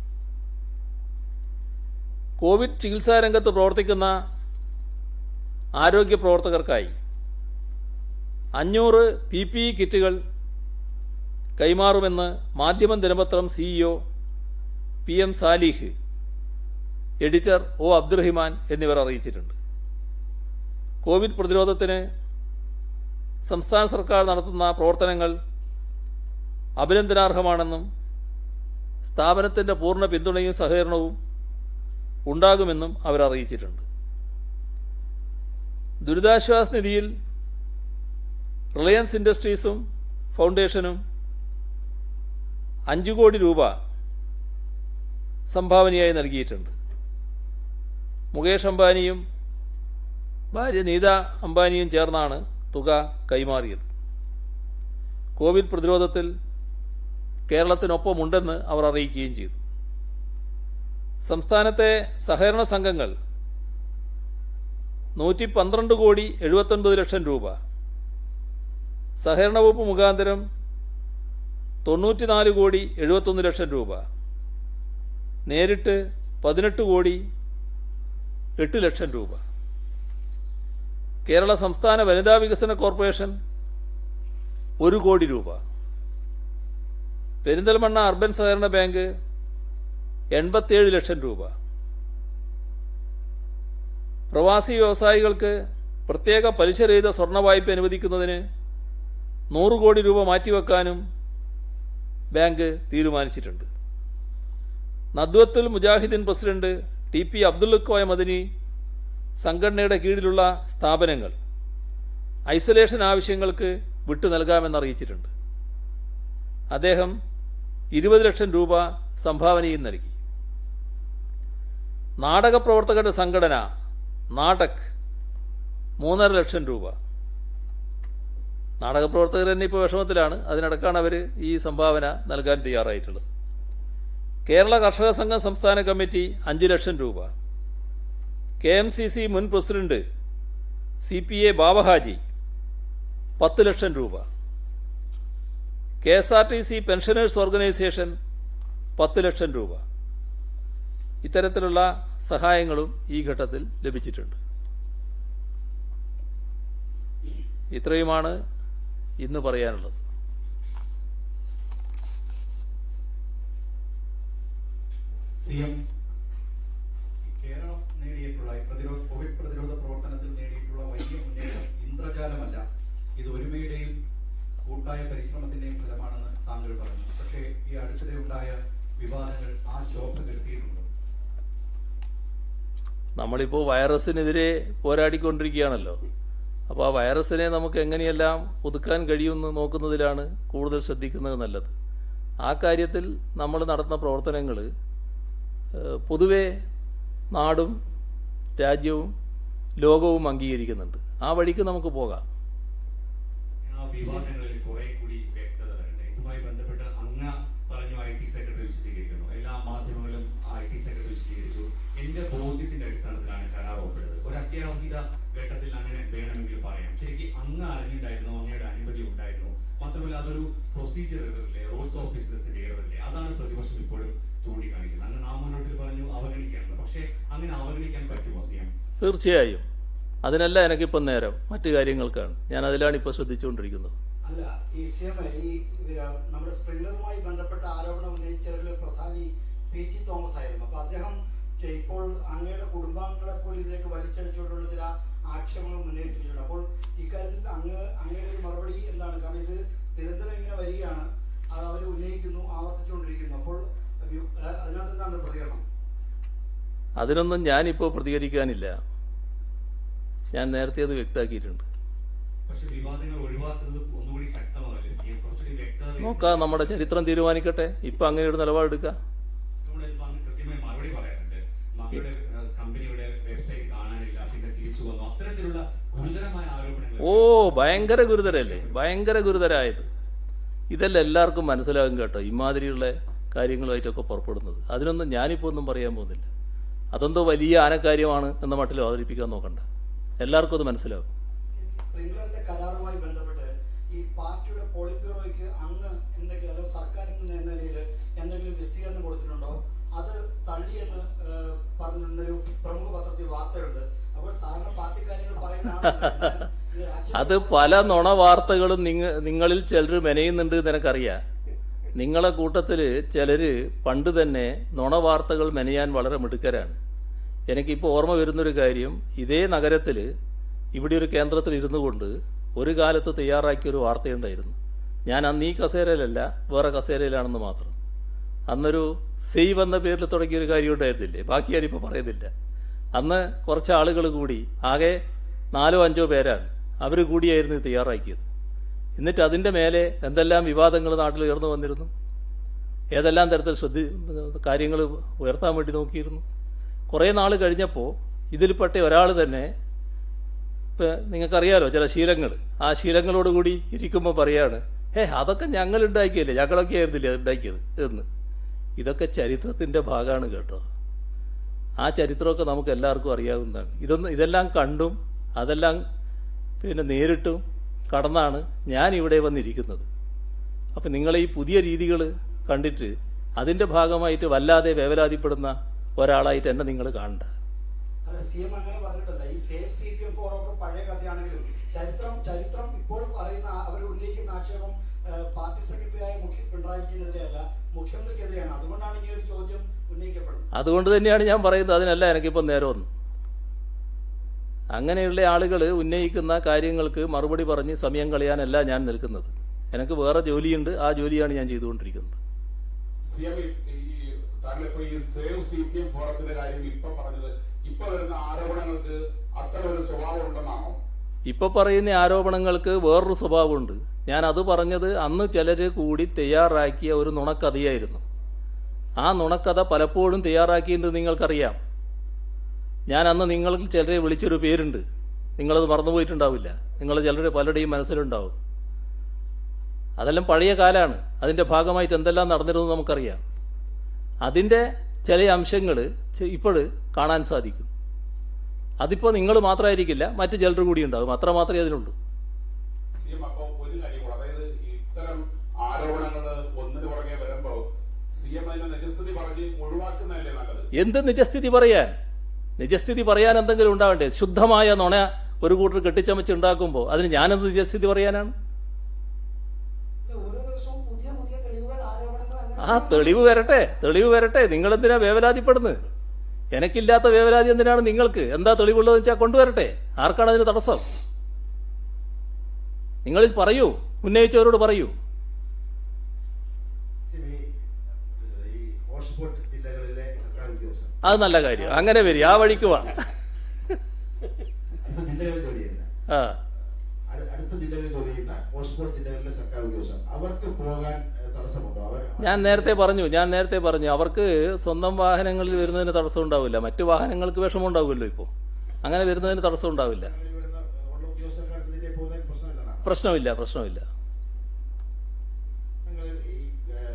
കോവിഡ് ചികിത്സാ രംഗത്ത് പ്രവർത്തിക്കുന്ന ആരോഗ്യ പ്രവർത്തകർക്കായി 500 PPE കിറ്റുകൾ കൈമാറുമെന്ന് മാധ്യമം ദിനപത്രം CEO PM Salih, editor O Abdurahiman എന്നിവർ അറിയിച്ചിട്ടുണ്ട്. കോവിഡ് പ്രതിരോധത്തിന് സംസ്ഥാന സർക്കാർ നടത്തുന്ന പ്രവർത്തനങ്ങൾ അഭിനന്ദനാർഹമാണെന്നും സ്ഥാപനത്തിൻ്റെ പൂർണ്ണ പിന്തുണയും സഹകരണവും ഉണ്ടാകുമെന്നും അവർ അറിയിച്ചിട്ടുണ്ട്. ദുരിതാശ്വാസ നിധിയിൽ റിലയൻസ് ഇൻഡസ്ട്രീസും ഫൗണ്ടേഷനും 5 കോടി രൂപ സംഭാവനയായി നൽകിയിട്ടുണ്ട്. മുകേഷ് അംബാനിയും ഭാര്യ നീത അംബാനിയും ചേർന്നാണ് തുക കൈമാറിയത്. കോവിഡ് പ്രതിരോധത്തിൽ കേരളത്തിനൊപ്പമുണ്ടെന്ന് അവർ അറിയിക്കുകയും ചെയ്തു. സംസ്ഥാനത്തെ സഹകരണ സംഘങ്ങൾ 112,79,00,000 രൂപ, സഹകരണ വകുപ്പ് മുഖാന്തരം 94,71,00,000 രൂപ, നേരിട്ട് 18,08,00,000 രൂപ. കേരള സംസ്ഥാന വനിതാ വികസന കോർപ്പറേഷൻ 1 കോടി രൂപ, പെരിന്തൽമണ്ണ അർബൻ സഹകരണ ബാങ്ക് 87 ലക്ഷം രൂപ, പ്രവാസി വ്യവസായികൾക്ക് പ്രത്യേക പലിശരഹിത സ്വർണ്ണ വായ്പ അനുവദിക്കുന്നതിന് 100 കോടി രൂപ മാറ്റിവെക്കാനും ബാങ്ക് തീരുമാനിച്ചിട്ടുണ്ട്. നദ്വത്തുൽ മുജാഹിദീൻ പ്രസിഡന്റ് TP അബ്ദുൽ കോയ മദനി സംഘടനയുടെ കീഴിലുള്ള സ്ഥാപനങ്ങൾ ഐസൊലേഷൻ ആവശ്യങ്ങൾക്ക് വിട്ടു നൽകാമെന്ന് അറിയിച്ചിട്ടുണ്ട്. അദ്ദേഹം 20 ലക്ഷം രൂപ സംഭാവനയും നൽകി. നാടകപ്രവർത്തകരുടെ സംഘടന നാടക് 3.5 ലക്ഷം രൂപ. നാടകപ്രവർത്തകർ തന്നെ ഇപ്പോൾ വിഷമത്തിലാണ്. അതിനടക്കാണ് അവർ ഈ സംഭാവന നൽകാൻ തയ്യാറായിട്ടുള്ളത്. കേരള കർഷക സംഘം സംസ്ഥാന കമ്മിറ്റി 5 ലക്ഷം രൂപ. KMCC മുൻ പ്രസിഡന്റ് CPA ബാബഹാജി 10 ലക്ഷം രൂപ. KSRTC പെൻഷനേഴ്സ് ഓർഗനൈസേഷൻ 10 ലക്ഷം രൂപ. ഇത്തരത്തിലുള്ള സഹായങ്ങളും ഈ ഘട്ടത്തിൽ ലഭിച്ചിട്ടുണ്ട്. ഇത്രയുമാണ് ഇന്ന് പറയാനുള്ളത്. കേരളം നേടിയിട്ടുള്ള കോവിഡ് പ്രതിരോധ പ്രവർത്തനത്തിൽ നേടിയിട്ടുള്ള വലിയ മുന്നേറ്റം ഇന്ദ്രജാലമല്ല, ഇത് ഒരുമയുടെയും കൂട്ടായ പരിശ്രമത്തിന്റെയും ഫലമാണെന്ന് താങ്കൾ പറഞ്ഞു. പക്ഷേ ഈ അടുത്തിടെ ഉണ്ടായ വിവാദങ്ങൾ ആ ശോഭ കെടുത്തിയിട്ടുണ്ടോ? നമ്മളിപ്പോൾ വൈറസിനെതിരെ പോരാടിക്കൊണ്ടിരിക്കുകയാണല്ലോ. അപ്പോൾ ആ വൈറസിനെ നമുക്ക് എങ്ങനെയെല്ലാം ഒതുക്കാൻ കഴിയുമെന്ന് നോക്കുന്നതിലാണ് കൂടുതൽ ശ്രദ്ധിക്കുന്നത് നല്ലത്. ആ കാര്യത്തിൽ നമ്മൾ നടത്തുന്ന പ്രവർത്തനങ്ങൾ പൊതുവെ നാടും രാജ്യവും ലോകവും അംഗീകരിക്കുന്നുണ്ട്. ആ വഴിക്ക് നമുക്ക് പോകാം. വിവാദങ്ങളിൽ കുറെ കൂടി വ്യക്തത വരട്ടെ. ഇതുമായി ബന്ധപ്പെട്ട് അങ്ങ് പറഞ്ഞു IT സെക്രട്ടറി വിശദീകരിക്കുന്നു, എല്ലാ മാധ്യമങ്ങളും IT സെക്രട്ടറി വിശദീകരിച്ചു. എന്റെ ബോധ്യത്തിന്റെ അടിസ്ഥാനത്തിലാണ് കരാർ ഒപ്പിട്ടത്. ഒരു അത്യാഹിത ഘട്ടത്തിൽ അങ്ങനെ വേണമെങ്കിൽ പറയാം. ശരിക്കും അങ്ങ് അറിഞ്ഞിട്ടുണ്ടായിരുന്നു, അങ്ങയുടെ അനുമതി ഉണ്ടായിരുന്നു. മാത്രമല്ല അതൊരു പ്രൊസീജിയർ എററില്ലേ, റൂൾസ് ഓഫ് ബിസിനസിന്റെ എററില്ലേ, അതാണ് പ്രതിപക്ഷം ഇപ്പോഴും ചൂണ്ടിക്കാണിക്കുന്നത്. അങ്ങ് നാമമുന്നോട്ടിൽ പറഞ്ഞു അവഗണിക്കാനുള്ള, പക്ഷേ അങ്ങനെ അവഗണിക്കാൻ പറ്റുമോ CM? തീർച്ചയായും അതിനല്ല എനിക്കിപ്പം നേരം, മറ്റു കാര്യങ്ങൾക്കാണ്. ഞാൻ അതിലാണ് ഇപ്പോൾ ശ്രദ്ധിച്ചുകൊണ്ടിരിക്കുന്നത്. അല്ല, ഈ നമ്മുടെ സ്പ്രിംഗ്ലറുമായി ബന്ധപ്പെട്ട ആരോപണം ഉന്നയിച്ചവരിൽ പ്രധാനി PT തോമസ് ആയിരുന്നു. അപ്പൊ അദ്ദേഹം ഇപ്പോൾ അങ്ങയുടെ കുടുംബാംഗങ്ങളെ പോലും ഇതിലേക്ക് വലിച്ചടിച്ചുകൊണ്ടുള്ള ചില ആക്ഷേപങ്ങൾ മുന്നേറ്റിട്ടുണ്ട്. അപ്പോൾ ഇക്കാര്യത്തിൽ അങ്ങയുടെ ഒരു മറുപടി എന്താണ്? കാരണം ഇത് നിരന്തരം ഇങ്ങനെ വരികയാണ്, അവർ ഉന്നയിക്കുന്നു, ആവർത്തിച്ചുകൊണ്ടിരിക്കുന്നു. അപ്പോൾ അതിനകത്ത് എന്താണ് പ്രതികരണം? അതിനൊന്നും ഞാനിപ്പോൾ പ്രതികരിക്കാനില്ല. ഞാൻ നേരത്തെ അത് വ്യക്തമാക്കിയിട്ടുണ്ട്. നോക്കാം, നമ്മുടെ ചരിത്രം തീരുമാനിക്കട്ടെ. ഇപ്പം അങ്ങനെ ഒരു നിലപാടെടുക്കാം. ഓ, ഭയങ്കര ഗുരുതരല്ലേ, ഭയങ്കര ഗുരുതരായത്. ഇതെല്ലാം എല്ലാവർക്കും മനസ്സിലാകും കേട്ടോ, ഇമാതിരിയുള്ള കാര്യങ്ങളുമായിട്ടൊക്കെ പുറപ്പെടുന്നത്. അതിനൊന്നും ഞാനിപ്പോൾ ഒന്നും പറയാൻ പോകുന്നില്ല. അതെന്തോ വലിയ ആനക്കാര്യമാണ് എന്ന മട്ടിൽ അവതരിപ്പിക്കാൻ നോക്കണ്ട. എല്ലാവർക്കും അത് മനസ്സിലാവും. സ്പ്രിംഗ്ലറിന്റെ കരാറുമായി ബന്ധപ്പെട്ട് ഈ പാർട്ടിയുടെ പോളിറ്റ് ബ്യൂറോയ്ക്ക് അങ്ങ് എന്തെങ്കിലും സർക്കാരിന്റെ നിലയിൽ എന്തെങ്കിലും വിശദീകരണം കൊടുത്തിട്ടുണ്ടോ? അത് തള്ളിയെന്ന് പറഞ്ഞൊരു പ്രമുഖ പത്രത്തിൽ വാർത്തയുണ്ട്. അപ്പോൾ സാധാരണ പാർട്ടി കാര്യങ്ങൾ പറയുന്ന അത് പല നുണ വാർത്തകളും നിങ്ങളിൽ ചിലർ മെനയുന്നുണ്ട് നിനക്കറിയാം. നിങ്ങളെ കൂട്ടത്തിൽ ചിലർ പണ്ട് തന്നെ നുണ വാർത്തകൾ മെനയാൻ വളരെ മിടുക്കരാണ്. എനിക്കിപ്പോൾ ഓർമ്മ വരുന്നൊരു കാര്യം, ഇതേ നഗരത്തിൽ ഇവിടെ ഒരു കേന്ദ്രത്തിൽ ഇരുന്നു കൊണ്ട് ഒരു കാലത്ത് തയ്യാറാക്കിയൊരു വാർത്തയുണ്ടായിരുന്നു. ഞാൻ അന്ന് ഈ കസേരയിലല്ല, വേറെ കസേരയിലാണെന്ന് മാത്രം. അന്നൊരു സെയ്വ് എന്ന പേരിൽ തുടങ്ങിയൊരു കാര്യം ഉണ്ടായിരുന്നില്ലേ, ബാക്കി ഞാനിപ്പോൾ പറയുന്നില്ല. അന്ന് കുറച്ച് ആളുകൾ കൂടി, ആകെ 4-5 പേരാണ്, അവർ കൂടിയായിരുന്നു തയ്യാറാക്കിയത്. എന്നിട്ട് അതിൻ്റെ മേലെ എന്തെല്ലാം വിവാദങ്ങൾ നാട്ടിൽ ഉയർന്നു വന്നിരുന്നു, ഏതെല്ലാം തരത്തിൽ കാര്യങ്ങൾ ഉയർത്താൻ വേണ്ടി നോക്കിയിരുന്നു. കുറേ നാൾ കഴിഞ്ഞപ്പോൾ ഇതിൽപ്പെട്ട ഒരാൾ തന്നെ, ഇപ്പം നിങ്ങൾക്കറിയാലോ ചില ശീലങ്ങൾ, ആ ശീലങ്ങളോടുകൂടി ഇരിക്കുമ്പോൾ പറയാണ്, അതൊക്കെ ഞങ്ങൾ ഉണ്ടാക്കിയല്ലേ, ഞങ്ങളൊക്കെ ആയിരുന്നില്ലേ അത് ഉണ്ടാക്കിയത് എന്ന്. ഇതൊക്കെ ചരിത്രത്തിൻ്റെ ഭാഗമാണ് കേട്ടോ. ആ ചരിത്രമൊക്കെ നമുക്ക് എല്ലാവർക്കും അറിയാവുന്നതാണ്. ഇതെല്ലാം കണ്ടും അതെല്ലാം നേരിട്ടും കടന്നാണ് ഞാൻ ഇവിടെ വന്നിരിക്കുന്നത്. അപ്പം നിങ്ങൾ ഈ പുതിയ രീതികൾ കണ്ടിട്ട് അതിൻ്റെ ഭാഗമായിട്ട് വല്ലാതെ വേവലാതിപ്പെടുന്ന ഒരാളായിട്ട് എന്നെ നിങ്ങൾ കാണണ്ട. CM അങ്ങനെ പറഞ്ഞിട്ടല്ല. ഈ സേവ് CPM ഫോറൊക്കെ പഴയ കഥയാണെങ്കിലും ചരിത്രം ഇപ്പോൾ പറയുന്ന അവർ ഉന്നയിക്കുന്ന ആക്ഷേപം പാർട്ടി സെക്രട്ടറിയായ പിണറായി വിജയനെതിരെയല്ല, മുഖ്യമന്ത്രിക്കെതിരെയാണ്. അതുകൊണ്ടാണ് ഇങ്ങനെ ഒരു ചോദ്യം ഉന്നയിക്കപ്പെടുന്നത്. അതുകൊണ്ട് തന്നെയാണ് ഞാൻ പറയുന്നത് അതിനല്ല എനിക്കിപ്പോൾ നേരമൊന്നും. അങ്ങനെയുള്ള ആളുകൾ ഉന്നയിക്കുന്ന കാര്യങ്ങൾക്ക് മറുപടി പറഞ്ഞ് സമയം കളയാനല്ല ഞാൻ നിൽക്കുന്നത്. എനിക്ക് വേറെ ജോലിയുണ്ട്, ആ ജോലിയാണ് ഞാൻ ചെയ്തുകൊണ്ടിരിക്കുന്നത്. താങ്കളിപ്പോ ഈ സേവ് CPM ഫോറത്തിന്റെ കാര്യം ഇപ്പൊ പറഞ്ഞത്, ഇപ്പൊ വരുന്ന ആരോപണങ്ങൾക്ക് അത്ര ഒരു സ്വഭാവം ഉണ്ടെന്നാണോ? ഇപ്പൊ പറയുന്ന ആരോപണങ്ങൾക്ക് വേറൊരു സ്വഭാവമുണ്ട്. ഞാൻ അത് പറഞ്ഞത് അന്ന് ചിലർ കൂടി തയ്യാറാക്കിയ ഒരു നുണക്കഥയായിരുന്നു. ആ നുണക്കഥ പലപ്പോഴും തയ്യാറാക്കിയത് നിങ്ങൾക്കറിയാം. ഞാൻ അന്ന് നിങ്ങൾക്ക് ചിലരെ വിളിച്ചൊരു പേരുണ്ട്, നിങ്ങളത് മറന്നുപോയിട്ടുണ്ടാവില്ല. നിങ്ങൾ ചിലർ പലരുടെയും മനസ്സിലുണ്ടാവും. അതെല്ലാം പഴയ കാലമാണ്. അതിൻ്റെ ഭാഗമായിട്ട് എന്തെല്ലാം നടന്നിരുന്നു നമുക്കറിയാം. അതിൻ്റെ ചില അംശങ്ങൾ ഇപ്പോൾ കാണാൻ സാധിക്കും. അതിപ്പോൾ നിങ്ങൾ മാത്രമായിരിക്കില്ല, മറ്റു ചിലർ കൂടി ഉണ്ടാകും. അത്ര മാത്രമേ അതിനുള്ളൂ. CM, അപ്പോൾ ഒരു കാര്യം കൂടെ, അതായത് ഇത്തരം ആരോപണങ്ങൾ ഒന്നിന് പുറകെ വരുമ്പോൾ CM അതിനെ നിജസ്ഥിതി പറഞ്ഞ് ഒഴിവാക്കുന്നതല്ലേ നല്ലത്? എന്ത് നിജസ്ഥിതി പറയാൻ? നിജസ്ഥിതി പറയാൻ എന്തെങ്കിലും ഉണ്ടാവണ്ടേ? ശുദ്ധമായ നുണ ഒരു കൂട്ടർ കെട്ടിച്ചമച്ച് ഉണ്ടാക്കുമ്പോൾ അതിന് ഞാനെന്ത് നിജസ്ഥിതി പറയാനാണ്? ഓരോ ദിവസവും പുതിയ പുതിയ തെളിവുകൾ, ആരോപണങ്ങൾ ആ തെളിവ് വരട്ടെ. നിങ്ങളെന്തിനാ വേവലാതിപ്പെടുന്നത്? എനിക്കില്ലാത്ത വേവലാതി എന്തിനാണ് നിങ്ങൾക്ക്? എന്താ തെളിവുള്ളതെന്ന് വെച്ചാൽ കൊണ്ടുവരട്ടെ. ആർക്കാണ് അതിന് തടസ്സം? നിങ്ങൾ പറയൂ, ഉന്നയിച്ചവരോട് പറയൂ. ഈ ഹോട്ട്സ്പോട്ട് ജില്ലകളിലെ സർക്കാർ ഉദ്യോഗസ്ഥർ അത് നല്ല കാര്യം. അങ്ങനെ വരും, ആ വഴിക്ക് വാ. അടുത്ത ജില്ലകളിൽ ജോലി ചെയ്യുന്ന ആ അടുത്ത ജില്ലകളിൽ ജോലി ചെയ്യുന്ന ഹോട്ട്സ്പോട്ട് ജില്ലകളിലെ സർക്കാർ ഉദ്യോഗസ്ഥർ അവർക്ക് പോകാൻ തടസ്സമുണ്ടോ? ഞാൻ നേരത്തെ പറഞ്ഞു അവർക്ക് സ്വന്തം വാഹനങ്ങളിൽ വരുന്നതിന് തടസ്സം ഉണ്ടാവില്ല. മറ്റു വാഹനങ്ങൾക്ക് വിഷമം ഉണ്ടാവുമല്ലോ. ഇപ്പോൾ അങ്ങനെ വരുന്നതിന് തടസ്സം ഉണ്ടാവില്ല. ഉള്ള ഉദ്യോഗസ്ഥർക്ക് അടുത്ത ജില്ലയിൽ പോകുന്നതിന് പ്രശ്നമില്ലെന്നാണ്. പ്രശ്നമില്ല. നിങ്ങൾ ഈ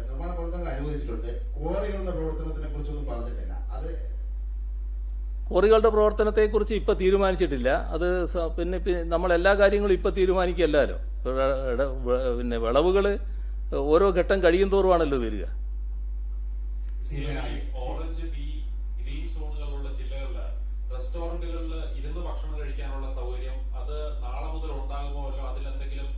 നിർമ്മാണ പ്രവർത്തനങ്ങൾ അനുവദിച്ചിട്ടുണ്ട്. ക്വാറികളുടെ പ്രവർത്തനത്തിനെ കുറിച്ചൊന്നും പറഞ്ഞിട്ടില്ല. അത് ക്വാറികളുടെ പ്രവർത്തനത്തെക്കുറിച്ച് ഇപ്പം തീരുമാനിച്ചിട്ടില്ല. അത് പിന്നെ നമ്മൾ എല്ലാ കാര്യങ്ങളും ഇപ്പം തീരുമാനിക്കല്ലോ. പിന്നെ വിളവുകൾ ഓരോ ഘട്ടം കഴിയും തോറുമാണല്ലോ വരിക. ഓറഞ്ച്, ബി, ഗ്രീൻ സോണുകളുള്ള ജില്ലകളില് റെസ്റ്റോറന്റുകളിൽ ഇരുന്ന് ഭക്ഷണം കഴിക്കാനുള്ള സൗകര്യം അത് നാളെ മുതൽ ഉണ്ടാകുമോ, അതിലെന്തെങ്കിലും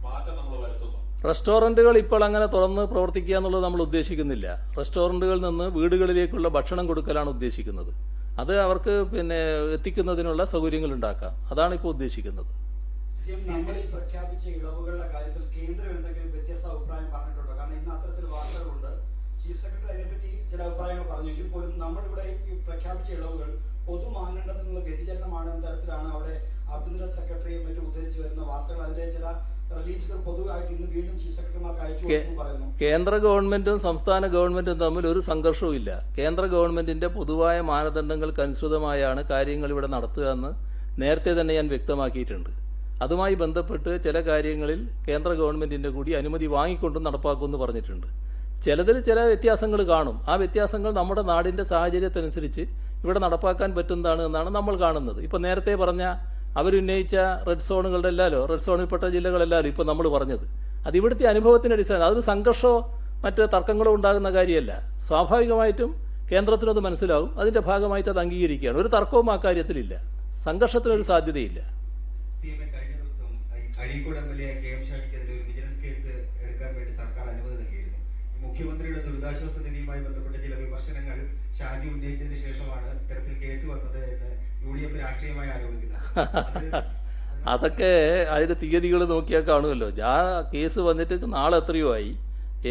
മാറ്റം നമ്മൾ വരുത്തുന്നു? റെസ്റ്റോറൻറ്റുകൾ ഇപ്പോൾ അങ്ങനെ തുറന്ന് പ്രവർത്തിക്കുക എന്നുള്ളത് നമ്മൾ ഉദ്ദേശിക്കുന്നില്ല. റെസ്റ്റോറൻറ്റുകളിൽ നിന്ന് വീടുകളിലേക്കുള്ള ഭക്ഷണം കൊടുക്കലാണ് ഉദ്ദേശിക്കുന്നത്. അത് അവർക്ക് പിന്നെ എത്തിക്കുന്നതിനുള്ള സൗകര്യങ്ങൾ ഉണ്ടാക്കാം. അതാണ് ഇപ്പോൾ ഉദ്ദേശിക്കുന്നത്. നമ്മൾ ഈ പ്രഖ്യാപിച്ച ഇളവുകളുടെ കാര്യത്തിൽ കേന്ദ്രം എന്തെങ്കിലും വ്യത്യസ്ത അഭിപ്രായം പറഞ്ഞിട്ടുണ്ടോ? കാരണം ഇന്ന് അത്തരത്തിൽ വാർത്തകളുണ്ട്. ചീഫ് സെക്രട്ടറി അതിനെപ്പറ്റി ചില അഭിപ്രായങ്ങൾ പറഞ്ഞെങ്കിൽ പോലും നമ്മളിവിടെ ഈ പ്രഖ്യാപിച്ച ഇളവുകൾ പൊതുമാനദണ്ഡത്തിൽ നിന്നുള്ള വ്യതിചലനമാണ് എന്ന തരത്തിലാണ് അവിടെ ആഭ്യന്തര സെക്രട്ടറിയെ മറ്റും ഉദ്ധരിച്ചു വരുന്ന വാർത്തകൾ. അതിന്റെ ചില റിലീസുകൾ പൊതുവായിട്ട് ഇന്ന് വീണ്ടും ചീഫ് സെക്രട്ടറിമാർക്ക് അയച്ചു കൊടുക്കുന്നു പറയുന്നു. കേന്ദ്ര ഗവൺമെന്റും സംസ്ഥാന ഗവൺമെന്റും തമ്മിൽ ഒരു സംഘർഷവും ഇല്ല. കേന്ദ്ര ഗവൺമെന്റിന്റെ പൊതുവായ മാനദണ്ഡങ്ങൾക്ക് അനുസൃതമായാണ് കാര്യങ്ങൾ ഇവിടെ നടത്തുക എന്ന് നേരത്തെ തന്നെ ഞാൻ വ്യക്തമാക്കിയിട്ടുണ്ട്. അതുമായി ബന്ധപ്പെട്ട് ചില കാര്യങ്ങളിൽ കേന്ദ്ര ഗവൺമെന്റിന്റെ കൂടി അനുമതി വാങ്ങിക്കൊണ്ടും നടപ്പാക്കുമെന്ന് പറഞ്ഞിട്ടുണ്ട്. ചിലതിൽ ചില വ്യത്യാസങ്ങൾ കാണും. ആ വ്യത്യാസങ്ങൾ നമ്മുടെ നാടിന്റെ സാഹചര്യത്തിനനുസരിച്ച് ഇവിടെ നടപ്പാക്കാൻ പറ്റുന്നതാണ് എന്നാണ് നമ്മൾ കാണുന്നത്. ഇപ്പം നേരത്തെ പറഞ്ഞ അവരുന്നയിച്ച റെഡ് സോണുകളുടെ റെഡ് സോണിൽപ്പെട്ട ജില്ലകളെല്ലാവരും ഇപ്പം നമ്മൾ പറഞ്ഞത് അത് ഇവിടുത്തെ അനുഭവത്തിന്റെ അടിസ്ഥാനം. അതൊരു സംഘർഷമോ മറ്റ് തർക്കങ്ങളോ ഉണ്ടാകുന്ന കാര്യമല്ല. സ്വാഭാവികമായിട്ടും കേന്ദ്രത്തിനത് മനസ്സിലാവും. അതിന്റെ ഭാഗമായിട്ട് അത് അംഗീകരിക്കുകയാണ്. ഒരു തർക്കവും ആ കാര്യത്തിലില്ല. സംഘർഷത്തിനൊരു സാധ്യതയില്ല. കഴിഞ്ഞ ദിവസം അഴീക്കോട് MLA KM ഷാജിക്കെതിരെ ഒരു വിജിലൻസ് കേസ് എടുക്കാൻ വേണ്ടി സർക്കാർ അനുമതി നൽകിയിരുന്നു. മുഖ്യമന്ത്രിയുടെ ദുരിതാശ്വാസ നിധിയുമായി ബന്ധപ്പെട്ട ചില വിമർശനങ്ങൾ ഷാജി ഉന്നയിച്ചതിന് ശേഷമാണ് ഇത്തരത്തിൽ കേസ് വന്നത് എന്ന് UDF രാഷ്ട്രീയമായി ആരോപിക്കുന്നത്. അതൊക്കെ അതിന്റെ തീയതികൾ നോക്കിയാൽ കാണുമല്ലോ. ആ കേസ് വന്നിട്ട് നാളെ എത്രയോ ആയി.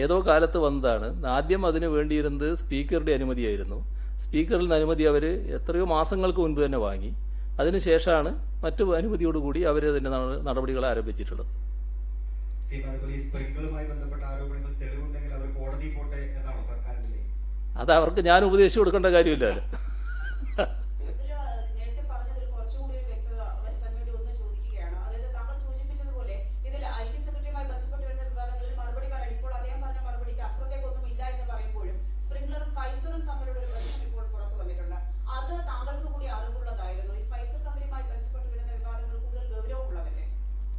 ഏതോ കാലത്ത് വന്നതാണ്. ആദ്യം അതിന് വേണ്ടിയിരുന്നത് സ്പീക്കറുടെ അനുമതിയായിരുന്നു. സ്പീക്കറിൽ നിന്ന് അനുമതി അവർ എത്രയോ മാസങ്ങൾക്ക് മുൻപ് തന്നെ വാങ്ങി. അതിനുശേഷമാണ് മറ്റു അനുമതിയോടുകൂടി അവർ അതിന്റെ നടപടികൾ ആരംഭിച്ചിട്ടുള്ളത്. സ്പ്രിംഗ്ലറുമായി ബന്ധപ്പെട്ട ആരോപണങ്ങൾ തെളിവുണ്ടെങ്കിൽ അവർ കോടതി പോട്ടെ എന്നാണോ സർക്കാരിന്റെ? അത് അവർക്ക് ഞാൻ ഉപദേശിച്ചു കൊടുക്കേണ്ട കാര്യമില്ലല്ലോ.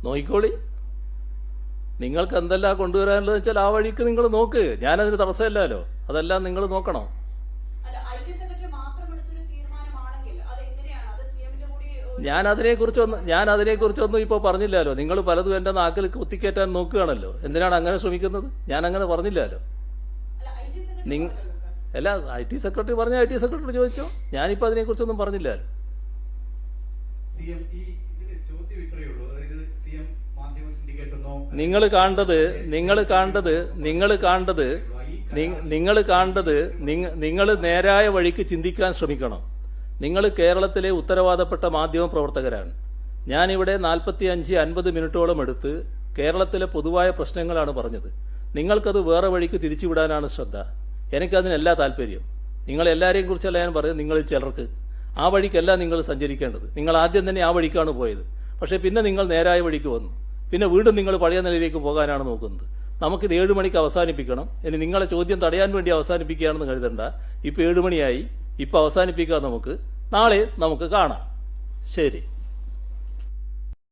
നോക്കിക്കോളി, നിങ്ങൾക്ക് എന്തെല്ലാം കൊണ്ടുവരാനുള്ളതെന്ന് വെച്ചാൽ ആ വഴിക്ക് നിങ്ങൾ നോക്ക്. ഞാനതിന് തടസ്സമില്ലല്ലോ. അതെല്ലാം നിങ്ങൾ നോക്കണം. ഞാൻ അതിനെക്കുറിച്ചൊന്നും ഇപ്പോൾ പറഞ്ഞില്ലല്ലോ. നിങ്ങൾ പലതും എൻ്റെ നാക്കിൽ കുത്തിക്കയറ്റാൻ നോക്കുകയാണല്ലോ. എന്തിനാണ് അങ്ങനെ ശ്രമിക്കുന്നത്? ഞാൻ അങ്ങനെ പറഞ്ഞില്ലല്ലോ. അല്ല, IT സെക്രട്ടറി പറഞ്ഞ IT സെക്രട്ടറി ചോദിച്ചോ. ഞാനിപ്പോൾ അതിനെക്കുറിച്ചൊന്നും പറഞ്ഞില്ലല്ലോ. നിങ്ങൾ നേരായ വഴിക്ക് ചിന്തിക്കാൻ ശ്രമിക്കണം. നിങ്ങൾ കേരളത്തിലെ ഉത്തരവാദപ്പെട്ട മാധ്യമ പ്രവർത്തകരാണ്. ഞാനിവിടെ 45-50 മിനിറ്റോളം എടുത്ത് കേരളത്തിലെ പൊതുവായ പ്രശ്നങ്ങളാണ് പറഞ്ഞത്. നിങ്ങൾക്കത് വേറെ വഴിക്ക് തിരിച്ചുവിടാനാണ് ശ്രദ്ധ. എനിക്കതിനല്ല താല്പര്യം. നിങ്ങളെല്ലാവരെയും കുറിച്ചല്ല ഞാൻ പറയുന്നത്, നിങ്ങൾ ചിലർക്ക് ആ വഴിക്കല്ല നിങ്ങൾ സഞ്ചരിക്കേണ്ടത്. നിങ്ങൾ ആദ്യം തന്നെ ആ വഴിക്കാണ് പോയത്. പക്ഷേ പിന്നെ നിങ്ങൾ നേരായ വഴിക്ക് വന്നു. പിന്നെ വീണ്ടും നിങ്ങൾ പഴയ നിലയിലേക്ക് പോകാനാണ് നോക്കുന്നത്. നമുക്കിത് 7 മണിക്ക് അവസാനിപ്പിക്കണം. ഇനി നിങ്ങളെ ചോദ്യം തടയാൻ വേണ്ടി അവസാനിപ്പിക്കുകയാണെന്ന് കരുതണ്ട. ഇപ്പോൾ 7 മണിയായി. ഇപ്പോൾ അവസാനിപ്പിക്കാം. നാളെ നമുക്ക് കാണാം. ശരി.